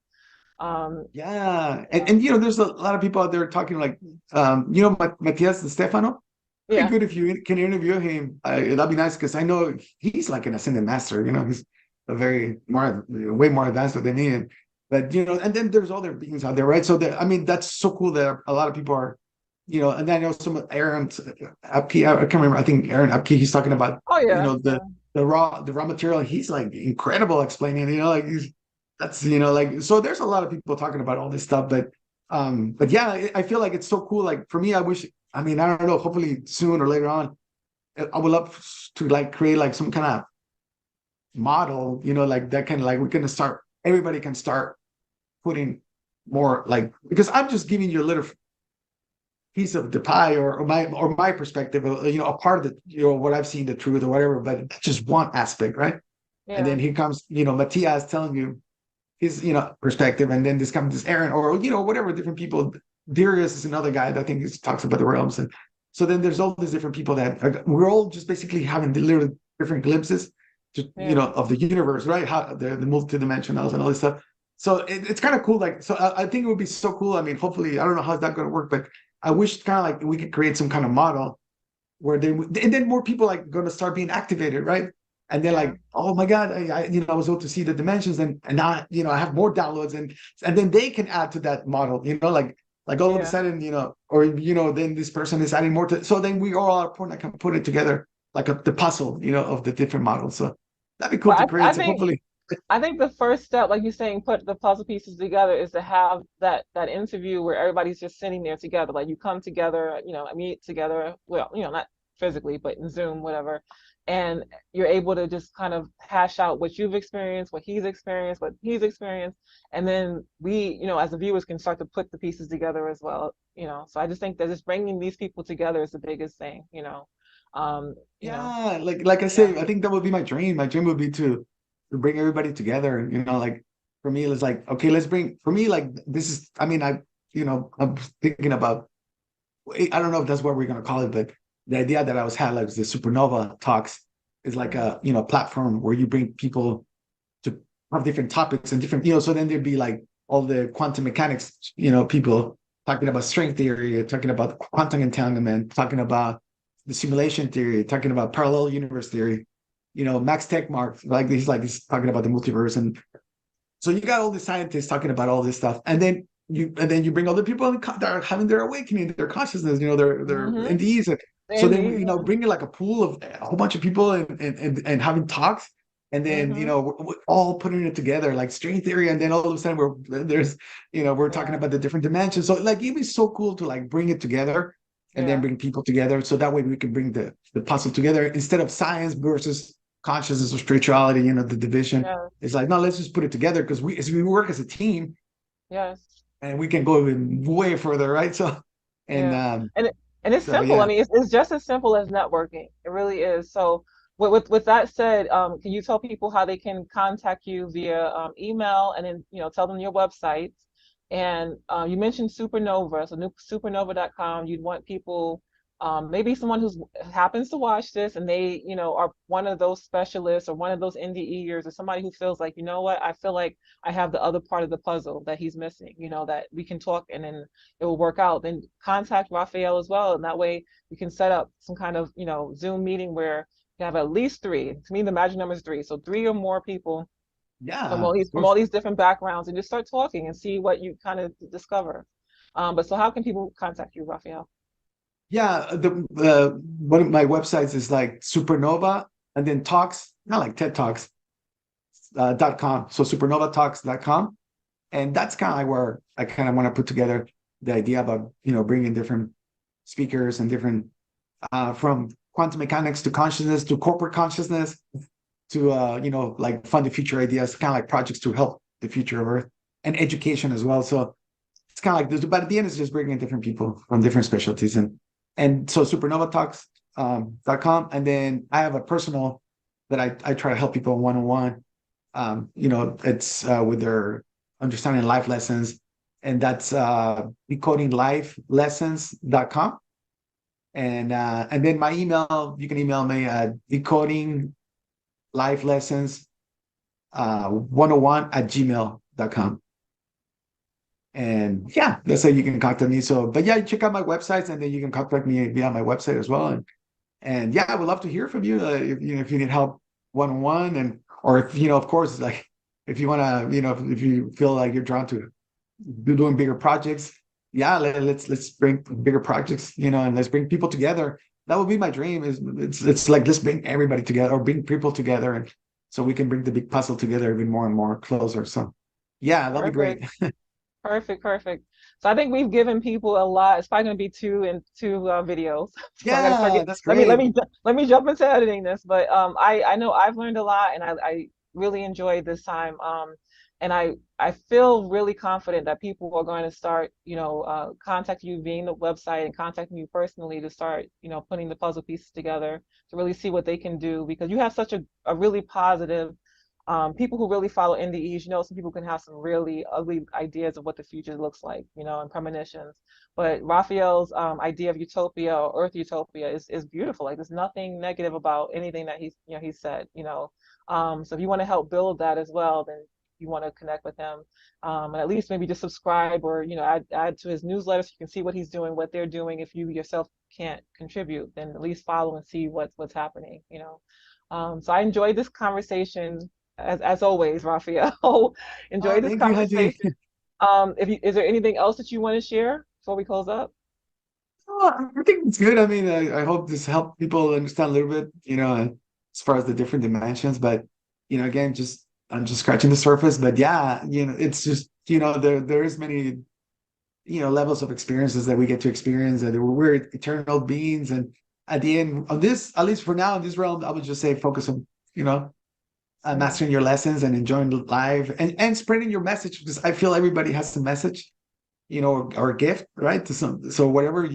[SPEAKER 2] Um,
[SPEAKER 1] Yeah. And,
[SPEAKER 2] yeah,
[SPEAKER 1] and there's a lot of people out there talking like, Matias De Stefano. Pretty
[SPEAKER 2] yeah,
[SPEAKER 1] good if you can interview him. That'd be nice because I know he's like an ascended master. He's a way more advanced than me. But and then there's other beings out there, right? So I mean, that's so cool that a lot of people are, and then I know some Aaron Apke, I can't remember. I think Aaron Apke, he's talking about,
[SPEAKER 2] oh yeah,
[SPEAKER 1] the
[SPEAKER 2] yeah,
[SPEAKER 1] raw material. He's like incredible explaining. Like that's like so. There's a lot of people talking about all this stuff, but yeah, I feel like it's so cool. Like for me, I wish. I mean, I don't know. Hopefully, soon or later on, I would love to like create like some kind of model. Like that can like we can start. Everybody can start putting more like because I'm just giving you a little piece of the pie or my perspective, a part of the what I've seen the truth or whatever. But it's just one aspect, right? And then
[SPEAKER 2] yeah,
[SPEAKER 1] here comes Matias telling you his perspective, and then comes this Aaron or whatever different people. Darius is another guy that I think talks about the realms, and so then there's all these different people that we're all just basically having the little different glimpses
[SPEAKER 2] yeah.
[SPEAKER 1] of the universe, right? How the multidimensionals and all this stuff. So it's kind of cool. Like, so I think it would be so cool. I mean, hopefully, I don't know how's that going to work, but I wish kind of like we could create some kind of model where and then more people like going to start being activated, right? And they're
[SPEAKER 2] Yeah,
[SPEAKER 1] like, oh my God, I was able to see the dimensions, and now I have more downloads, and then they can add to that model, like all of a
[SPEAKER 2] yeah.
[SPEAKER 1] sudden, or then this person is adding more to, so then we all are point I can put it together like the puzzle, of the different models. So that'd be cool
[SPEAKER 2] Well,
[SPEAKER 1] to
[SPEAKER 2] I
[SPEAKER 1] create. So
[SPEAKER 2] think
[SPEAKER 1] hopefully,
[SPEAKER 2] I think the first step, like you're saying, put the puzzle pieces together, is to have that interview where everybody's just sitting there together. Like you come together, meet together. Well, not physically, but in Zoom, whatever. And you're able to just kind of hash out what you've experienced, what he's experienced, and then we, as the viewers, can start to put the pieces together as well. So I just think that just bringing these people together is the biggest thing. Um, you know,
[SPEAKER 1] yeah, like I
[SPEAKER 2] yeah,
[SPEAKER 1] say, I think that would be my dream. My dream would be to bring everybody together. Like for me, it's like, okay, let's bring. For me, like this is. I mean, I'm thinking about. I don't know if that's what we're gonna call it, but the idea that I was had like the supernova talks is like
[SPEAKER 2] mm,
[SPEAKER 1] a platform where you bring people to have different topics and different. So then there'd be like all the quantum mechanics, people talking about string theory, talking about quantum entanglement, talking about the simulation theory, talking about parallel universe theory. Max Tegmark, he's talking about the multiverse, and so you got all the scientists talking about all this stuff, and then you bring other people that are having their awakening, their consciousness, their
[SPEAKER 2] mm-hmm.
[SPEAKER 1] NDEs. So then
[SPEAKER 2] Indeed, yeah.
[SPEAKER 1] bringing like a pool of a whole bunch of people and having talks, and then
[SPEAKER 2] Mm-hmm.
[SPEAKER 1] we're all putting it together like string theory, and then all of a sudden we're talking
[SPEAKER 2] Yeah,
[SPEAKER 1] about the different dimensions. So like it'd be so cool to like bring it together and then
[SPEAKER 2] yeah,
[SPEAKER 1] bring people together, so that way we can bring the puzzle together instead of science versus consciousness or spirituality. The division.
[SPEAKER 2] yeah,
[SPEAKER 1] It's like, no, let's just put it together because we work as a team
[SPEAKER 2] yes,
[SPEAKER 1] and we can go even way further, right? So, and
[SPEAKER 2] yeah. And it's
[SPEAKER 1] so
[SPEAKER 2] simple. I
[SPEAKER 1] yeah,
[SPEAKER 2] mean, it's just as simple as networking. It really is. So with that said, can you tell people how they can contact you via email, and then tell them your websites, And you mentioned Supernova, so new supernova.com. You'd want people, maybe someone who happens to watch this and they, are one of those specialists or one of those NDEers or somebody who feels like, you know what, I feel like I have the other part of the puzzle that he's missing, that we can talk and then it will work out. Then contact Rafael as well. And that way we can set up some kind of, Zoom meeting where you have at least three. To me, the magic number is three. So three or more people from
[SPEAKER 1] Yeah,
[SPEAKER 2] all
[SPEAKER 1] of
[SPEAKER 2] these from all
[SPEAKER 1] course.
[SPEAKER 2] these different backgrounds and just start talking and see what you kind of discover. But so how can people contact you, Raphael?
[SPEAKER 1] Yeah, the one of my websites is like Supernova and then Talks, not like TED Talks, .com. So supernovatalks.com. And that's kind of like where I kind of want to put together the idea about, bringing different speakers and different, from quantum mechanics to consciousness to corporate consciousness to, like fund the future ideas, kind of like projects to help the future of Earth and education as well. So it's kind of like this, but at the end, it's just bringing in different people from different specialties. And so supernova talks .com. And then I have a personal that I try to help people one-on-one. It's with their understanding life lessons. And that's decodinglifelessons.com. And then my email, you can email me at decodinglifelessons 101 at gmail.com. And yeah, that's how you can contact me. So, but yeah, check out my websites and then you can contact me via my website as well. And yeah, I would love to hear from you. If you need help one-on-one and, or if, of course, like if you want to, if you feel like you're drawn to doing bigger projects, yeah, let's bring bigger projects, and let's bring people together. That would be my dream. It's like let's bring everybody together or bring people together, and so we can bring the big puzzle together even more and more closer. So yeah, that'll be great.
[SPEAKER 2] Perfect. Perfect, perfect. So I think we've given people a lot. It's probably going to be two videos. So I got to start
[SPEAKER 1] Yeah,
[SPEAKER 2] getting.
[SPEAKER 1] that's
[SPEAKER 2] Let me let
[SPEAKER 1] great.
[SPEAKER 2] me let me jump into editing this. But I know I've learned a lot, and I really enjoyed this time. And I feel really confident that people are going to start, contacting you via the website and contacting you personally to start, putting the puzzle pieces together to really see what they can do because you have such a really positive people who really follow NDEs, some people can have some really ugly ideas of what the future looks like, and premonitions. But Raphael's idea of utopia or Earth utopia is beautiful. Like there's nothing negative about anything that he's said. So if you want to help build that as well, then you want to connect with him, and at least maybe just subscribe or add to his newsletter so you can see what he's doing, what they're doing. If you yourself can't contribute, then at least follow and see what's happening. So I enjoyed this conversation as always, Rafael.
[SPEAKER 1] Oh,
[SPEAKER 2] Enjoy this
[SPEAKER 1] thank you, Haji.
[SPEAKER 2] conversation. Is there anything else that you want to share before we close up?
[SPEAKER 1] Oh, I think it's good. I mean, I hope this helped people understand a little bit, as far as the different dimensions. But again, just I'm just scratching the surface. But yeah, it's just there is many levels of experiences that we get to experience, that we're eternal beings. And at the end of this, at least for now in this realm, I would just say focus on
[SPEAKER 2] Mm,
[SPEAKER 1] mastering your lessons and enjoying life and spreading your message, because I feel everybody has a message, or a gift, right? So whatever,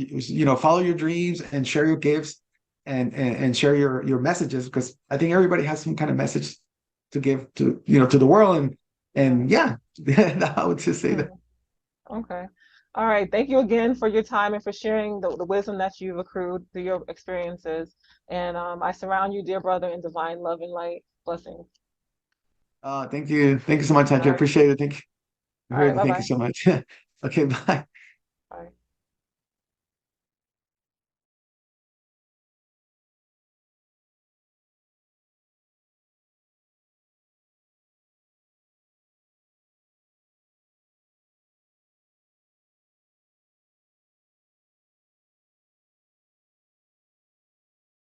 [SPEAKER 1] follow your dreams and share your gifts and share your messages, because I think everybody has some kind of message to give to the world. And
[SPEAKER 2] yeah.
[SPEAKER 1] yeah, I would just say that.
[SPEAKER 2] Mm, okay. All right. Thank you again for your time and for sharing the wisdom that you've accrued through your experiences. And I surround you, dear brother, in divine love and light. Blessings.
[SPEAKER 1] Thank you so much,
[SPEAKER 2] All
[SPEAKER 1] Andrew. I
[SPEAKER 2] right.
[SPEAKER 1] appreciate it. Thank you.
[SPEAKER 2] All right.
[SPEAKER 1] Thank you
[SPEAKER 2] Bye-bye.
[SPEAKER 1] so much. Okay, bye.
[SPEAKER 2] Bye.